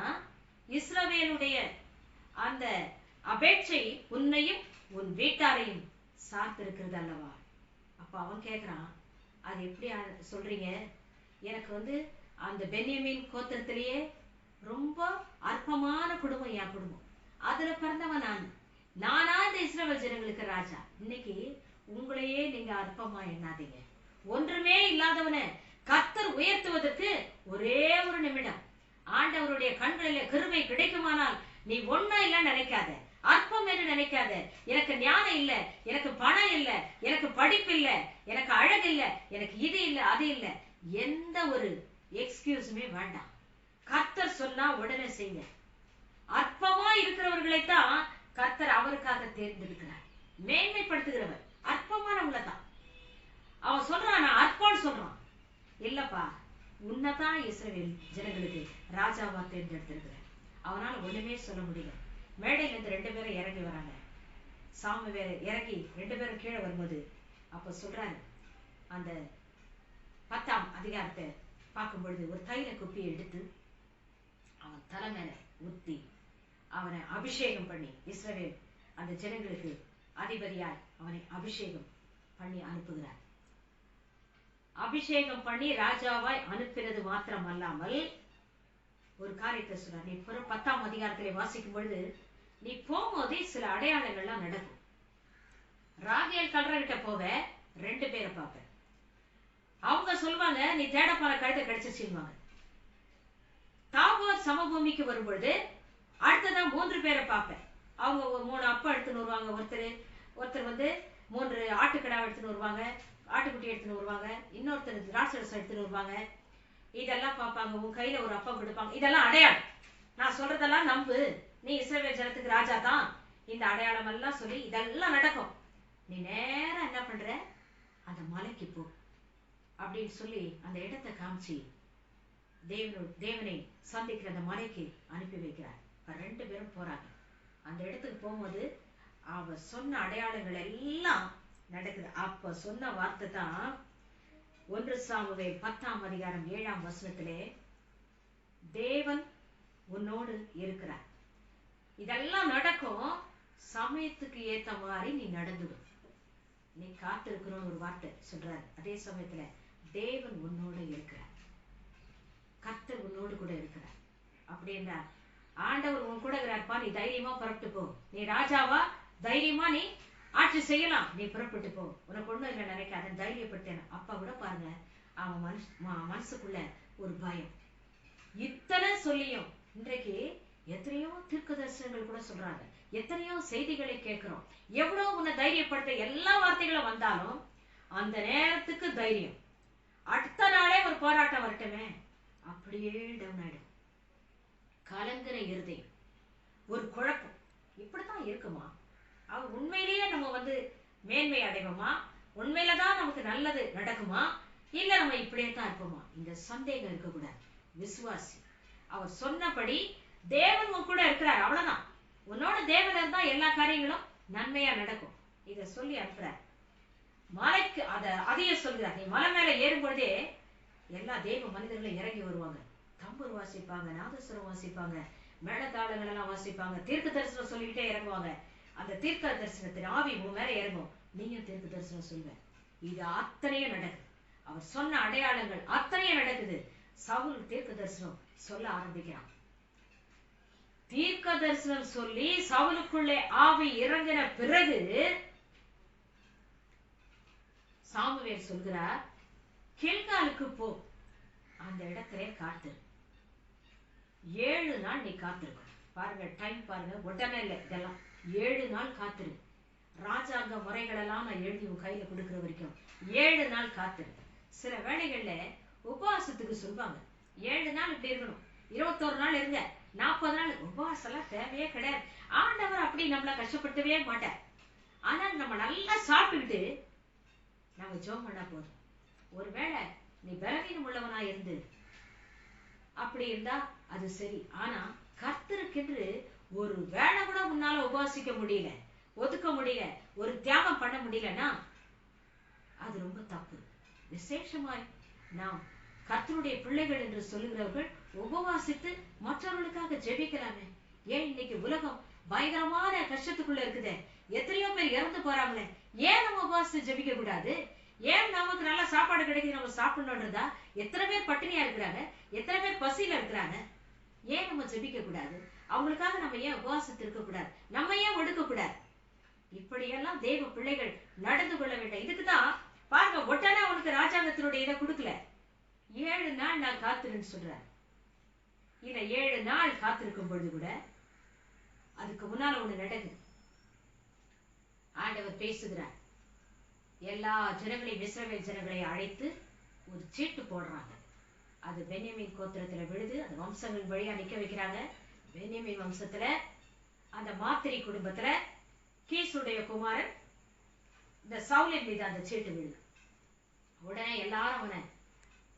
இஸ்ரவேலுடைய அந்த அபேட்சை உன்னையும் உன் வீட்டாரையும் சார்ந்திருக்கிறது அல்லவா? அப்ப அவன் கேக்குறான், அது எப்படி சொல்றீங்க? எனக்கு அந்த பென்யமீன் கோத்திரத்திலேயே ரொம்ப அற்பமான குடும்பம் என் குடும்பம். அதுல பிறந்தவன் நானா இந்த இஸ்ரவேல் ஜனங்களுக்கு ராஜா. இன்னைக்கு உங்களையே நீங்க அற்பமா எண்ணாதீங்க. ஒன்றுமே இல்லாதவனை கர்த்தர் உயர்த்துவதற்கு ஒரே ஒரு நிமிடம். ஆண்டவருடைய கண்களிலே கிருபை கிடைக்குமானால் நீ ஒண்ணும் இல்ல நினைக்காத, அற்பம் என்று நினைக்காத. எனக்கு ஞானம் இல்ல, எனக்கு பணம் இல்ல, எனக்கு படிப்பு இல்ல, எனக்கு அழகு இல்ல, எனக்கு இது இல்ல அது இல்ல, எந்த ஒரு எக்ஸ்கியூஸுமே வேண்டாம். கர்த்தர் சொன்னா உடனே செய்யுங்க. அற்பமா இருக்கிறவர்களைத்தான் கர்த்தர் அவருக்காக தேர்ந்தெடுக்கிறார், மேன்மைப்படுத்துகிறவர். அற்பமானவங்கள தான் அவன் சொல்றான், நான் அற்பம்னு சொல்றான். இல்லப்பா, உன்னதான் இஸ்ரவேல் ஜனங்களுக்கு ராஜாவா தேர்ந்தெடுத்திருக்கிறேன். அவனால ஒண்ணுமே சொல்ல முடியல. மேடையில இருந்து 2 பேரும் இறங்கி வராங்க. சாமுவேல் இறங்கி 2 பேரும் கீழே வரும்போது அப்ப சொல்றாரு, அந்த 10ஆம் அதிகாரத்தை பார்க்கும் பொழுது ஒரு தைல குப்பியை எடுத்து அவன் தலை மேல ஊத்தி அவனை அபிஷேகம் பண்ணி, இஸ்ரவேல் அந்த ஜனங்களுக்கு அதிபதியாய் அவனை அபிஷேகம் பண்ணி அனுப்புகிறார். அபிஷேகம் பண்ணி ராஜாவாய் அனுப்பினது மாத்திரம் அல்லாமல் ஒரு காரியத்தை சொல்றார். நீ 10ஆம் அதிகாரத்திலே வாசிக்கும் பொழுது நீ போகும்போதே சில அடையாளங்கள்லாம் நடக்கும். ராகேல் கல்றகிட்ட போக 2 பேரை பார்ப்ப. அவங்க சொல்லுவாங்க நீ தேட போற கழுத்தை கிடைச்சிருச்சுவாங்க. தாபோர் சமபூமிக்கு வரும்பொழுது அடுத்ததான் 3 பேரை பார்ப்பேன். அவங்க 3 அப்பா எடுத்துன்னு வருவாங்க. ஒருத்தர் வந்து 3 ஆட்டுக்கடா எடுத்துன்னு வருவாங்க, ஆட்டுக்குட்டி எடுத்துன்னு வருவாங்க, இன்னொருத்தர் திராட்சரசம் எடுத்துன்னு வருவாங்க. இதெல்லாம் பார்ப்பாங்க. உன் கையில ஒரு அப்பம் கொடுப்பாங்க. இதெல்லாம் அடையாளம். நான் சொல்றதெல்லாம் நம்பு, நீ இஸ்ரவேல் ஜனத்துக்கு ராஜா தான், இந்த அடையாளம் எல்லாம் சொல்லி இதெல்லாம் நடக்கும். நீ நேரா என்ன பண்ற, அந்த மலைக்கு போ அப்படின்னு சொல்லி அந்த இடத்தை காமிச்சு தேவனை சந்திக்கிற அந்த மலைக்கு அனுப்பி வைக்கிறார். 2 பேரும் போறாங்க. அந்த இடத்துக்கு போகும்போது அவ சொன்ன அடையாளங்கள் எல்லாம் நடக்குது. அப்ப சொன்ன வார்த்தை தான் 1 சாமுவேல் 10ஆம் அதிகாரம் 7ஆம் வசனத்திலே தேவன் உன்னோடு இருக்கிறார். இதெல்லாம் நடக்கும். சமயத்துக்கு ஏத்த மாதிரி நீ நடந்துடும். நீ காத்திருக்கணும்னு ஒரு வார்த்தை சொல்றாரு. அதே சமயத்துல தேவன் உன்னோடு இருக்கிறார், கர்த்தர் உன்னோடு கூட இருக்கிறார். அப்படின்னா ஆண்டவர் உன் கூட இருக்கிறார்ப்பா, நீ தைரியமா புறப்பட்டு போ, நீ ராஜாவா தைரியமா நீ ஆட்சி செய்யலாம், நீ புறப்பட்டு போ, உனக்கு ஒண்ணும் இல்லை நினைக்காத, தைரியப்பட்டேன். அப்பா கூட பாருங்க அவன் மனசுக்குள்ள ஒரு பயம். இத்தனை சொல்லியும் இன்றைக்கு எத்தனையோ தீர்க்க தரிசனங்கள் கூட சொல்றாங்க, எத்தனையோ செய்திகளை கேட்கிறோம். எவ்வளவு உன்னை தைரியப்படுத்த எல்லா வார்த்தைகளும் வந்தாலும் அந்த நேரத்துக்கு தைரியம், அடுத்த நாளே ஒரு போராட்டம் வரட்டுமே, அப்படியே டவுன் ஆயிடும். கலங்குற இருதயம், ஒரு குழப்பம். இப்படித்தான் இருக்குமா? அவ உண்மையிலேயே நம்ம வந்து மேன்மை அடைவோமா? உண்மையிலதான் நமக்கு நல்லது நடக்குமா? இல்ல நம்ம இப்படியே தான் இருப்போமா? இந்த சந்தேகம் இருக்கக்கூடாது. விசுவாசி, அவர் சொன்னபடி தேவன் உன் கூட இருக்கிறார், அவ்வளவுதான். உன்னோட தேவன் இருந்தா எல்லா காரியங்களும் நன்மையா நடக்கும். இத சொல்லி அனுப்புறார். மலைக்கு அதைய சொல்கிறார். நீ மலை மேல ஏறும் பொழுதே எல்லா தேவ மனிதர்களும் இறங்கி வருவாங்க. தம்பூர் வாசிப்பாங்க, நாதஸ்வரம் வாசிப்பாங்க, மேளதாளங்கள் எல்லாம் வாசிப்பாங்க, தீர்க்க தரிசனம் சொல்லிக்கிட்டே இறங்குவாங்க. அந்த தீர்க்க தரிசனத்தின் ஆவி உன் மேல இறங்கும். நீயும் தீர்க்க தரிசனம் சொல்வேன். இது அத்தனையும் நடக்குது. அவர் சொன்ன அடையாளங்கள் அத்தனையும் நடக்குது. சவுல் தீர்க்க தரிசனம் சொல்ல ஆரம்பிக்கிறான். தீர்க்க தரிசனம் சொல்லி சவுலுக்குள்ளே ஆவி இறங்கின பிறகு சாமுவேல் சொல்கிறார், கில்காலுக்கு போ, அந்த இடத்துல காத்திரு, 7 நாள் நீ காத்திருக்க. பாருங்க, டைம் பாருங்க, உடனே இல்லை, இதெல்லாம் 7 நாள் காத்திரு. ராஜாங்க முறைகள் எல்லாம் நான் எழுதி உன் கையில கொடுக்கிற வரைக்கும் 7 நாள் காத்திரு. சில வேளைகள்ல உபவாசத்துக்கு சொல்லுவாங்க, 7 நாள் இப்படி இருக்கணும், 21 நாள் இருங்க, 40 நாள். உபவாசம் எல்லாம் தேவையே கிடையாது. ஆண்டவர் அப்படி நம்மள கஷ்டப்படுத்தவே மாட்டார். ஆனால் நம்ம நல்லா சாப்பிட்டுக்கிட்டு நம்ம ஜெபம் பண்ணா போதும். ஒருவேளை நீ பலவீனம் உள்ளவனா இருந்து அப்படி இருந்தா அது சரி. ஆனா கர்த்தருக்கென்று ஒரு வேளை கூட உன்னால உபவாசிக்க முடியல, ஒதுக்க முடியல, ஒரு தியாகம் பண்ண முடியலன்னா அது ரொம்ப தப்பு. விசேஷமாய் நாம் கர்த்தருடைய பிள்ளைகள் என்று சொல்லுகிறவர்கள் உபவாசித்து மற்றவர்களுக்காக ஜெபிக்கலாமே. ஏன் இன்னைக்கு உலகம் பயங்கரமான கஷ்டத்துக்குள்ள இருக்குதே, எத்தனையோ பேர் இறந்து போறாங்களே, ஏன் நம்ம உபவாசித்து ஜெபிக்க கூடாது? ஏன் நமக்கு நல்ல சாப்பாடு கிடைக்குது நம்ம சாப்பிடணும்ன்றதா? எத்தனை பேர் பட்டினியா இருக்கிறாங்க, எத்தனை பேர் பசியில இருக்கிறாங்க, ஏன் நம்ம ஜெபிக்க கூடாது? அவங்களுக்காக நம்ம ஏன் உபவாசத்து இருக்க கூடாது? நம்ம ஏன் ஒடுக்க கூடாது? இப்படியெல்லாம் தேவ பிள்ளைகள் நடந்து கொள்ள வேண்டும். இதுக்குதான் பாருங்க, ஒட்டனா உனக்கு ராஜாங்கத்தினுடைய இதை கொடுக்கல, 7 நாள் நான் காத்திருன்னு சொல்றார். இல்ல 7 நாள் காத்திருக்கும் பொழுது கூட அதுக்கு முன்னால ஒண்ணு நடக்குது. ஆண்டவர் பேசுகிறார். எல்லா ஜனங்களையும், இஸ்ரவேல் ஜனங்களை அழைத்து ஒரு சீட்டு போடுறாங்க. அது பென்யமீன் கோத்திரத்துல விழுது. அந்த வம்சங்கள் வழியா நிக்க வைக்கிறாங்க. பென்யமீன் வம்சத்துல அந்த மாத்திரி குடும்பத்துல கீசுடைய குமாரன் இந்த சவுலின் மீது அந்த சீட்டு விழுது. உடனே எல்லாரும் அவனை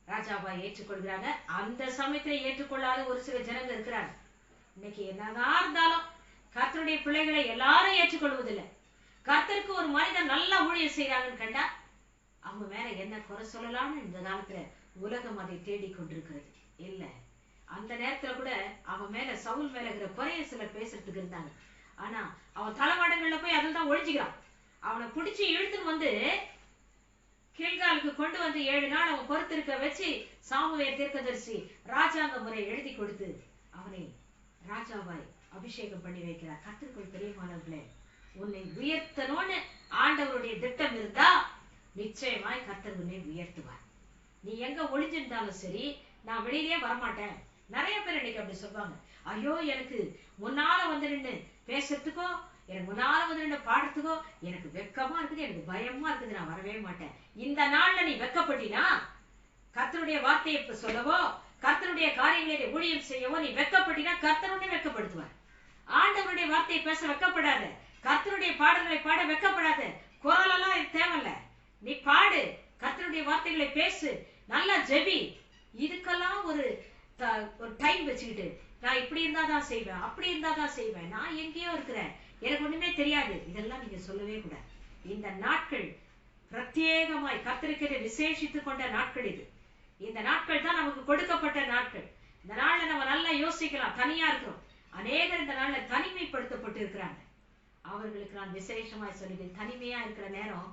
ராஜாவா ஏற்றுக்கொள்கிறாங்க. அந்த சமயத்துல ஏற்றுக்கொள்ளாத ஒரு சில ஜனங்க இருக்கிறாங்க. இன்னைக்கு என்னதான் இருந்தாலும் கர்த்தருடைய பிள்ளைகளை எல்லாரும் ஏற்றுக்கொள்வதில்லை. கர்த்தருக்கு ஒரு மனிதன் நல்லா ஊழியம் செய்யறாங்கன்னு கண்டா அவங்க மேல என்ன குறை சொல்லலாம்னு இந்த காலத்துல உலகம் அதை தேடி கொண்டிருக்கிறது. இல்ல, அந்த நேரத்துல கூட அவன் மேல, சவுல் மேல இருக்கிற குறைய சிலர் பேசுறதுக்கு இருந்தாங்க. ஆனா அவன் தலைமாடங்கள்ல போய் அதில் தான் ஒழிஞ்சுக்கிறான். அவனை பிடிச்சி இழுத்துன்னு வந்து கில்காலுக்கு கொண்டு வந்து 7 நாள் அவன் பொறுத்திருக்க வச்சு சாமுவேல் தீர்க்கதரிசி ராஜாங்க முறை எழுதி கொடுத்து அவனை ராஜாவாய் அபிஷேகம் பண்ணி வைக்கிறார். கர்த்தருக்குள் பிரியமானவர்களே, உன்னை உயர்த்தணும்னு ஆண்டவருடைய திட்டம் இருந்தா நிச்சயமாய் கர்த்தர் உன்னை உயர்த்துவார். நீ எங்க ஒளிஞ்சிருந்தாலும் சரி, நான் வெளியிலே வரமாட்டேன். நிறைய பேர் இன்னைக்கு அப்படி சொல்லுவாங்க. ஐயோ, எனக்கு முன்னால வந்து நின்று பேசுறதுக்கோ, எனக்கு முன்னால வந்து நின்று பாடுறதுக்கோ எனக்கு வெக்கமா இருக்குது, எனக்கு பயமா இருக்குது, நான் வரவே மாட்டேன். இந்த நாள்ல நீ வெக்கப்பட்டினா கர்த்தருடைய வார்த்தையை சொல்லவோ, கர்த்தருடைய காரியங்களை ஊழியம் செய்யவோ நீ வெக்கப்பட்டினா கர்த்தருடைய வெக்கப்படுத்துவார். ஆண்டவருடைய வார்த்தையை பேச வெக்கப்படாத, கர்த்தருடைய பாடல்களை பாட வெக்கப்படாத. குரலெல்லாம் தேவையில்ல, நீ பாடு, கர்த்தருடைய வார்த்தைகளை பேசு, நல்லா ஜெபி. இதுக்கெல்லாம் ஒரு டைம் வச்சுக்கிட்டு நான் இப்படி இருந்தாதான் செய்வேன், அப்படி இருந்தாதான் செய்வேன், நான் எங்கேயோ இருக்கிறேன், எனக்கு ஒண்ணுமே தெரியாது, இதெல்லாம் நீங்க சொல்லவே கூடாது. இந்த நாட்கள் பிரத்யேகமாய் கர்த்தருக்கு விசேஷித்து கொண்ட நாட்கள் இது. இந்த நாட்கள் தான் நமக்கு கொடுக்கப்பட்ட நாட்கள். இந்த நாள்ல நம்ம நல்லா யோசிக்கலாம். தனியா இருக்கிறோம், அநேகர் இந்த நாள்ல தனிமைப்படுத்தப்பட்டு இருக்கிறாங்க. அவர்களுக்கு நான் விசேஷமாய் சொல்லுவேன், தனிமையா இருக்கிற நேரம்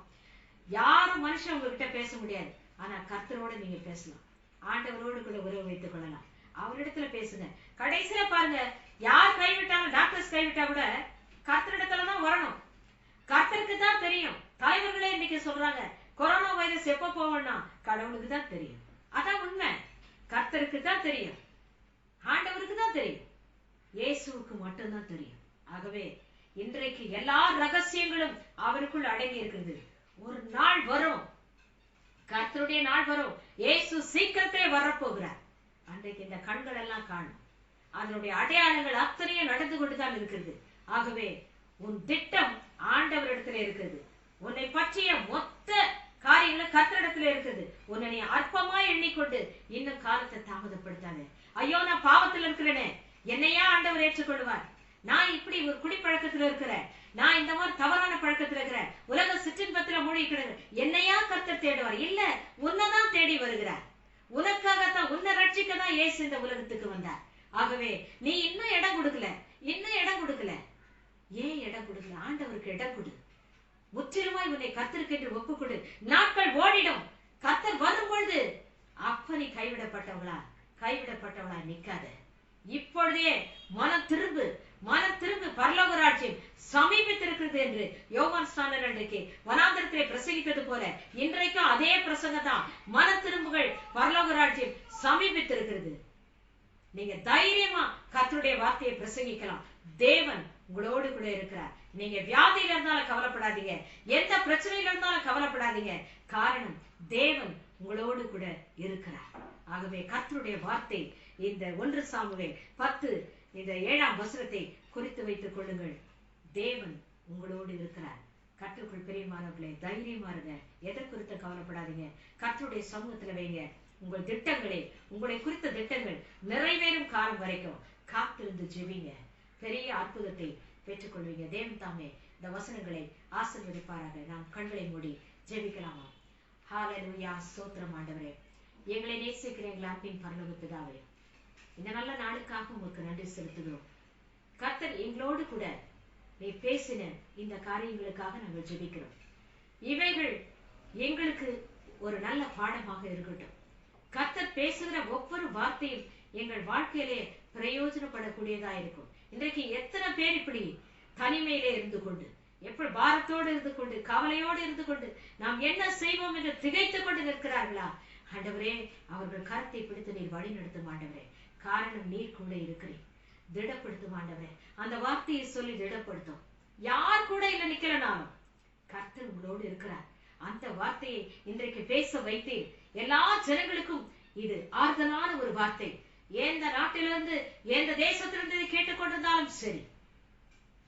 யாரும் மனுஷன் உங்ககிட்ட பேச முடியாது. ஆனா கர்த்தரோட நீங்க பேசலாம், ஆண்டவரோடு கூட உறவு வைத்துக் கொள்ளலாம், அவரிடத்துல பேசுங்க. கடைசியில பாருங்க, யார் கைவிட்டாலும், டாக்டர்ஸ் கைவிட்டா கூட கர்த்தரிடத்துலதான் வரணும். கர்த்தருக்கு தான் தெரியும். தலைவர்களே இன்னைக்கு சொல்றாங்க, கொரோனா வைரஸ் எப்ப போவோம்னா கடவுளுக்கு தான் தெரியும். அதான் உண்மை. கர்த்தருக்கு தான் தெரியும், ஆண்டவருக்கு தான் தெரியும், இயேசுவுக்கு மட்டும்தான் தெரியும். ஆகவே இன்றைக்கு எல்லா ரகசியங்களும் அவருக்குள் அடங்கி இருக்கிறது. ஒரு நாள் வரும், கர்த்தருடைய நாள் வரும், இயேசு சீக்கிரத்திலே வரப்போகிறார். அன்றைக்கு இந்த கண்கள் எல்லாம் காணும், அதனுடைய அடையாளங்கள் அத்தனையும் நடந்து கொண்டுதான் இருக்கிறது. ஆகவே உன் திட்டம் ஆண்டவரிடத்துல இருக்குது, உன்னை பற்றிய மொத்த காரியங்களும் கர்த்தரிடத்துல இருக்குது. உன்னை நீ அற்பமா எண்ணிக்கொண்டு இன்னும் காலத்தை தாமதப்படுத்தாது. ஐயோ, நான் பாவத்துல இருக்கிறேனே, என்னையா ஆண்டவர் ஏற்றுக்கொள்வார்? நான் இப்படி ஒரு குடிப்பழக்கத்துல இருக்கிறேன், நான் இந்த மாதிரி தவறான பழக்கத்துல இருக்கிறேன், உலக சிற்றின்பத்துல மூழ்கிக்கிறேன், என்னையா கர்த்தர் தேடுவார்? இல்ல, உன்னைதான் தேடி வருகிறார். உனக்காகத்தான், உன்னை ரட்சிக்க தான் இயேசு இந்த உலகத்துக்கு வந்தார். ஆகவே நீ இன்னும் இடம் கொடுக்கல, இன்னும் இடம் கொடுக்கல. ஏன் இடம் கொடுக்கல? ஆண்டவருக்கு இடம் கொடு. முற்றிலுமாய் உன்னை கர்த்தருக்கு என்று ஒப்புக்கொடு. நாட்கள் ஓடிடும், கர்த்தர் வரும் பொழுது அப்ப நீ கைவிடப்பட்டவளா நிக்காத. இப்பொழுதே மனம் திரும்பு, மனம் திரும்பு, பரலோக ராஜ்யம் சமீபித்திருக்கிறது என்று யோவான் ஸ்நானன் அன்றைக்கு வனாந்தரத்திலே பிரசங்கித்தது போல இன்றைக்கும் அதே பிரசங்கம் தான். மனம் திரும்புகள், பரலோக ராஜ்யம் சமீபித்திருக்கிறது. நீங்க தைரியமா கர்த்தருடைய வார்த்தையை பிரசங்கிக்கலாம். தேவன் உங்களோடு கூட இருக்கிறார். நீங்க வியாதியில இருந்தாலும் கவலைப்படாதீங்க, எந்த பிரச்சனையில இருந்தாலும் கவலைப்படாதீங்க. காரணம், தேவன் உங்களோடு கூட இருக்கிறார். ஆகவே கர்த்தருடைய வார்த்தை இந்த 1 சாமுவேல் 10 இந்த 7ஆம் வசனத்தை குறித்து வைத்துக் கொள்ளுங்கள். தேவன் உங்களோடு இருக்கிறார். கர்த்தருக்குள் பிரியமானவர்களே, தைரியமா இருங்க, எதை குறித்து கவலைப்படாதீங்க. கர்த்தருடைய சமூகத்துல வைங்க உங்கள் திட்டங்களை, உங்களை குறித்த திட்டங்கள் நிறைவேறும் காலம் வரைக்கும் காத்திருந்து ஜெபிங்க. பெரிய அற்புதத்தை பெற்றுக்கொள்வீங்க. தேவன் தாமே இந்த வசனங்களை ஆசீர்வதிப்பாராக. நாம் கண்களை மூடி ஜெபிக்கலாமா? ஹல்லேலூயா. ஸ்தோத்திரம் ஆண்டவரே, எங்களை நேசிக்கிற எங்கள் அன்பின் பரலோக பிதாவே, இந்த நல்ல நாளுக்காக உங்களுக்கு நன்றி செலுத்துகிறோம். கர்த்தர் எங்களோடு கூட நீ பேசின இந்த காரியங்களுக்காக நாங்கள் ஜெபிக்கிறோம். இவைகள் எங்களுக்கு ஒரு நல்ல பாடமாக இருக்கட்டும். கர்த்தர் பேசுகிற ஒவ்வொரு வார்த்தையும் எங்கள் வாழ்க்கையிலே பிரயோஜனப்படக்கூடியதா இருக்கும். இன்றைக்கு எத்தனை பேர் இப்படி தனிமையிலே இருந்து கொண்டு, எப்படி பாரத்தோடு இருந்து கொண்டு, கவலையோடு இருந்து கொண்டு நாம் என்ன செய்வோம் என்று திகைத்துக் கொண்டு நிற்கிறார்களா? ஆண்டவரே, அவர்கள் கருத்தை பிடித்து நீர் வழி நடத்தும் ஆண்டவரே. காரணம், நீர் கூட இருக்கிறேன். திடப்படுத்தும் ஆண்டவரே. அந்த வார்த்தையை சொல்லி திடப்படுத்தும். யார் கூட இல்ல நிக்கலனாலும் கர்த்தர் உங்களோடு இருக்கிறார். அந்த வார்த்தையை இன்றைக்கு பேச வைத்தேன். எல்லா ஜனங்களுக்கும் இது ஆறுதலான ஒரு வார்த்தை. எந்த நாட்டிலிருந்து, எந்த தேசத்திலிருந்து கேட்டுக்கொண்டிருந்தாலும் சரி,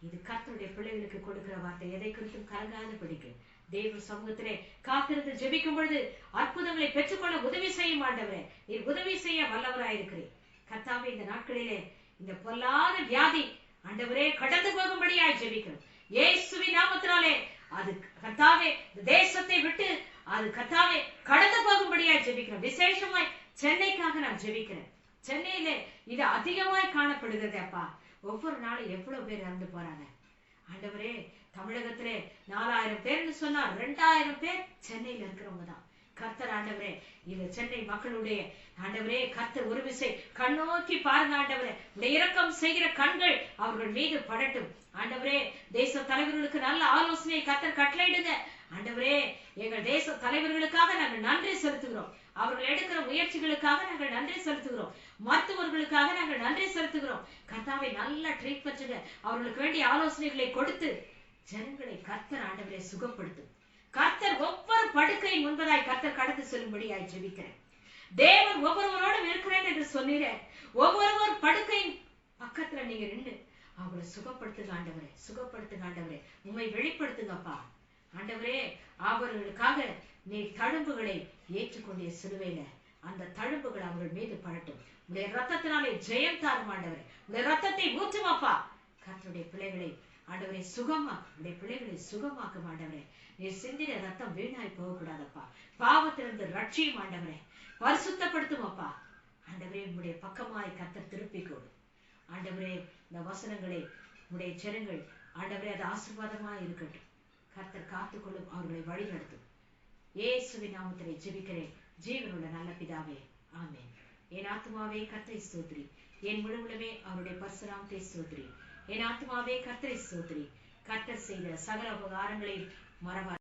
இது கர்த்தருடைய பிள்ளைகளுக்கு கொடுக்கிற வார்த்தை. எதை குறித்தும் கலங்காத படிக்க தேவ சமூகத்திலே காத்திருந்து ஜெபிக்கும் பொழுது அற்புதங்களை பெற்றுக்கொள்ள உதவி செய்யும் ஆண்டவரே. நீர் உதவி செய்ய வல்லவராயிருக்கிறேன். கர்த்தாவே, இந்த நாட்களிலே இந்த பொல்லாத வியாதி ஆண்டவரே கடந்து போகும்படியாய் ஜெபிக்கிறோம். இயேசுவின் நாமத்தினாலே அது கர்த்தாவே தேசத்தை விட்டு அது கர்த்தாவே கடந்து போகும்படியாய் ஜெபிக்கிறோம். விசேஷமாய் சென்னைக்காக நான் ஜெபிக்கிறேன். சென்னையிலே இது அதிகமாய் காணப்படுகிறது. அப்பா, ஒவ்வொரு நாளும் எவ்வளவு பேர் இறந்து போறாங்க ஆண்டவரே. தமிழகத்திலே 4000 பேர்னு சொன்னா 2000 பேர் சென்னையில இருக்கிறவங்க தான். கர்த்தர் ஆண்டவரே இந்த சென்னை மக்களுடைய ஆண்டவரே கர்த்தர் ஒரு விசை கண்ணோக்கி பாருங்க ஆண்டவரே, உடைய இரக்கம் செய்கிற கண்கள் அவர்கள் மீது படட்டும் ஆண்டவரே. தேச தலைவர்களுக்கு நல்ல ஆலோசனையை கர்த்தர் கட்டளையிடுங்க ஆண்டவரே. எங்கள் தேச தலைவர்களுக்காக நாங்கள் நன்றி செலுத்துகிறோம். அவர்கள் எடுக்கிற முயற்சிகளுக்காக நாங்கள் நன்றி செலுத்துகிறோம். மருத்துவர்களுக்காக நாங்கள் நன்றி செலுத்துகிறோம். கர்த்தாவை நல்ல ட்ரீட்மெண்ட் அவர்களுக்கு வேண்டிய ஆலோசனைகளை கொடுத்து ஜனங்களை கர்த்தர் ஆண்டவரை சுகப்படுத்தும். கர்த்தர் ஒவ்வொரு படுக்கையின் முன்பதாய் கர்த்தர் கடந்து செல்லும்படியாய் ஜெபிக்கிறேன். தேவன் ஒவ்வொருவரோடும் இருக்கிறேன் என்று சொன்னீரேன். ஒவ்வொரு படுக்கையின் பக்கத்துல நீங்க நின்று அவங்களை சுகப்படுத்துங்க ஆண்டவரே, சுகப்படுத்துங்க ஆண்டவரே, உண்மை வெளிப்படுத்துங்கப்பா ஆண்டவரே. அவர்களுக்காக நீ தழும்புகளை ஏற்றுக்கொண்டிய சிலுவையில அந்த தழும்புகள் அவர்கள் மீது படட்டும். உடைய ரத்தத்தினாலே ஜெயம் தாரும் ஆண்டவரே. உடைய ரத்தத்தை ஊற்றுமாப்பா. கர்த்தருடைய பிள்ளைகளை ஆண்டவரே சுகமாக்கு, உடைய பிள்ளைகளை சுகமாக்கும் ஆண்டவரே. நீ சிந்தின ரத்தம் வீணாய் போகக்கூடாதப்பா. பாவத்திலிருந்து ரட்சியும் ஆண்டவரே, பரிசுத்தப்படுத்தும் அப்பா ஆண்டவரே. உடைய பக்கமாய் கர்த்தர் திருப்பி கொடு ஆண்டவரே. இந்த வசனங்களை உடைய ஜனங்கள் ஆண்டவரே அது ஆசீர்வாதமாய் இருக்கட்டும். கர்த்தர் காத்துக்கொள்ளும், அவர்களை வழி நடத்தும். இயேசுவின் நாமத்திலே ஜெபிக்கிறேன் ஜீவனுள்ள நல்ல பிதாவே, ஆமென். என் ஆத்துமாவே கர்த்தரை ஸ்தோத்திரி, என் முழு உள்ளமே அவருடைய பரிசுநாமத்தை ஸ்தோத்திரி. என் ஆத்துமாவே கர்த்தரை ஸ்தோத்திரி, கர்த்தர் செய்த சகல உபகாரங்களையும் மறவாதே.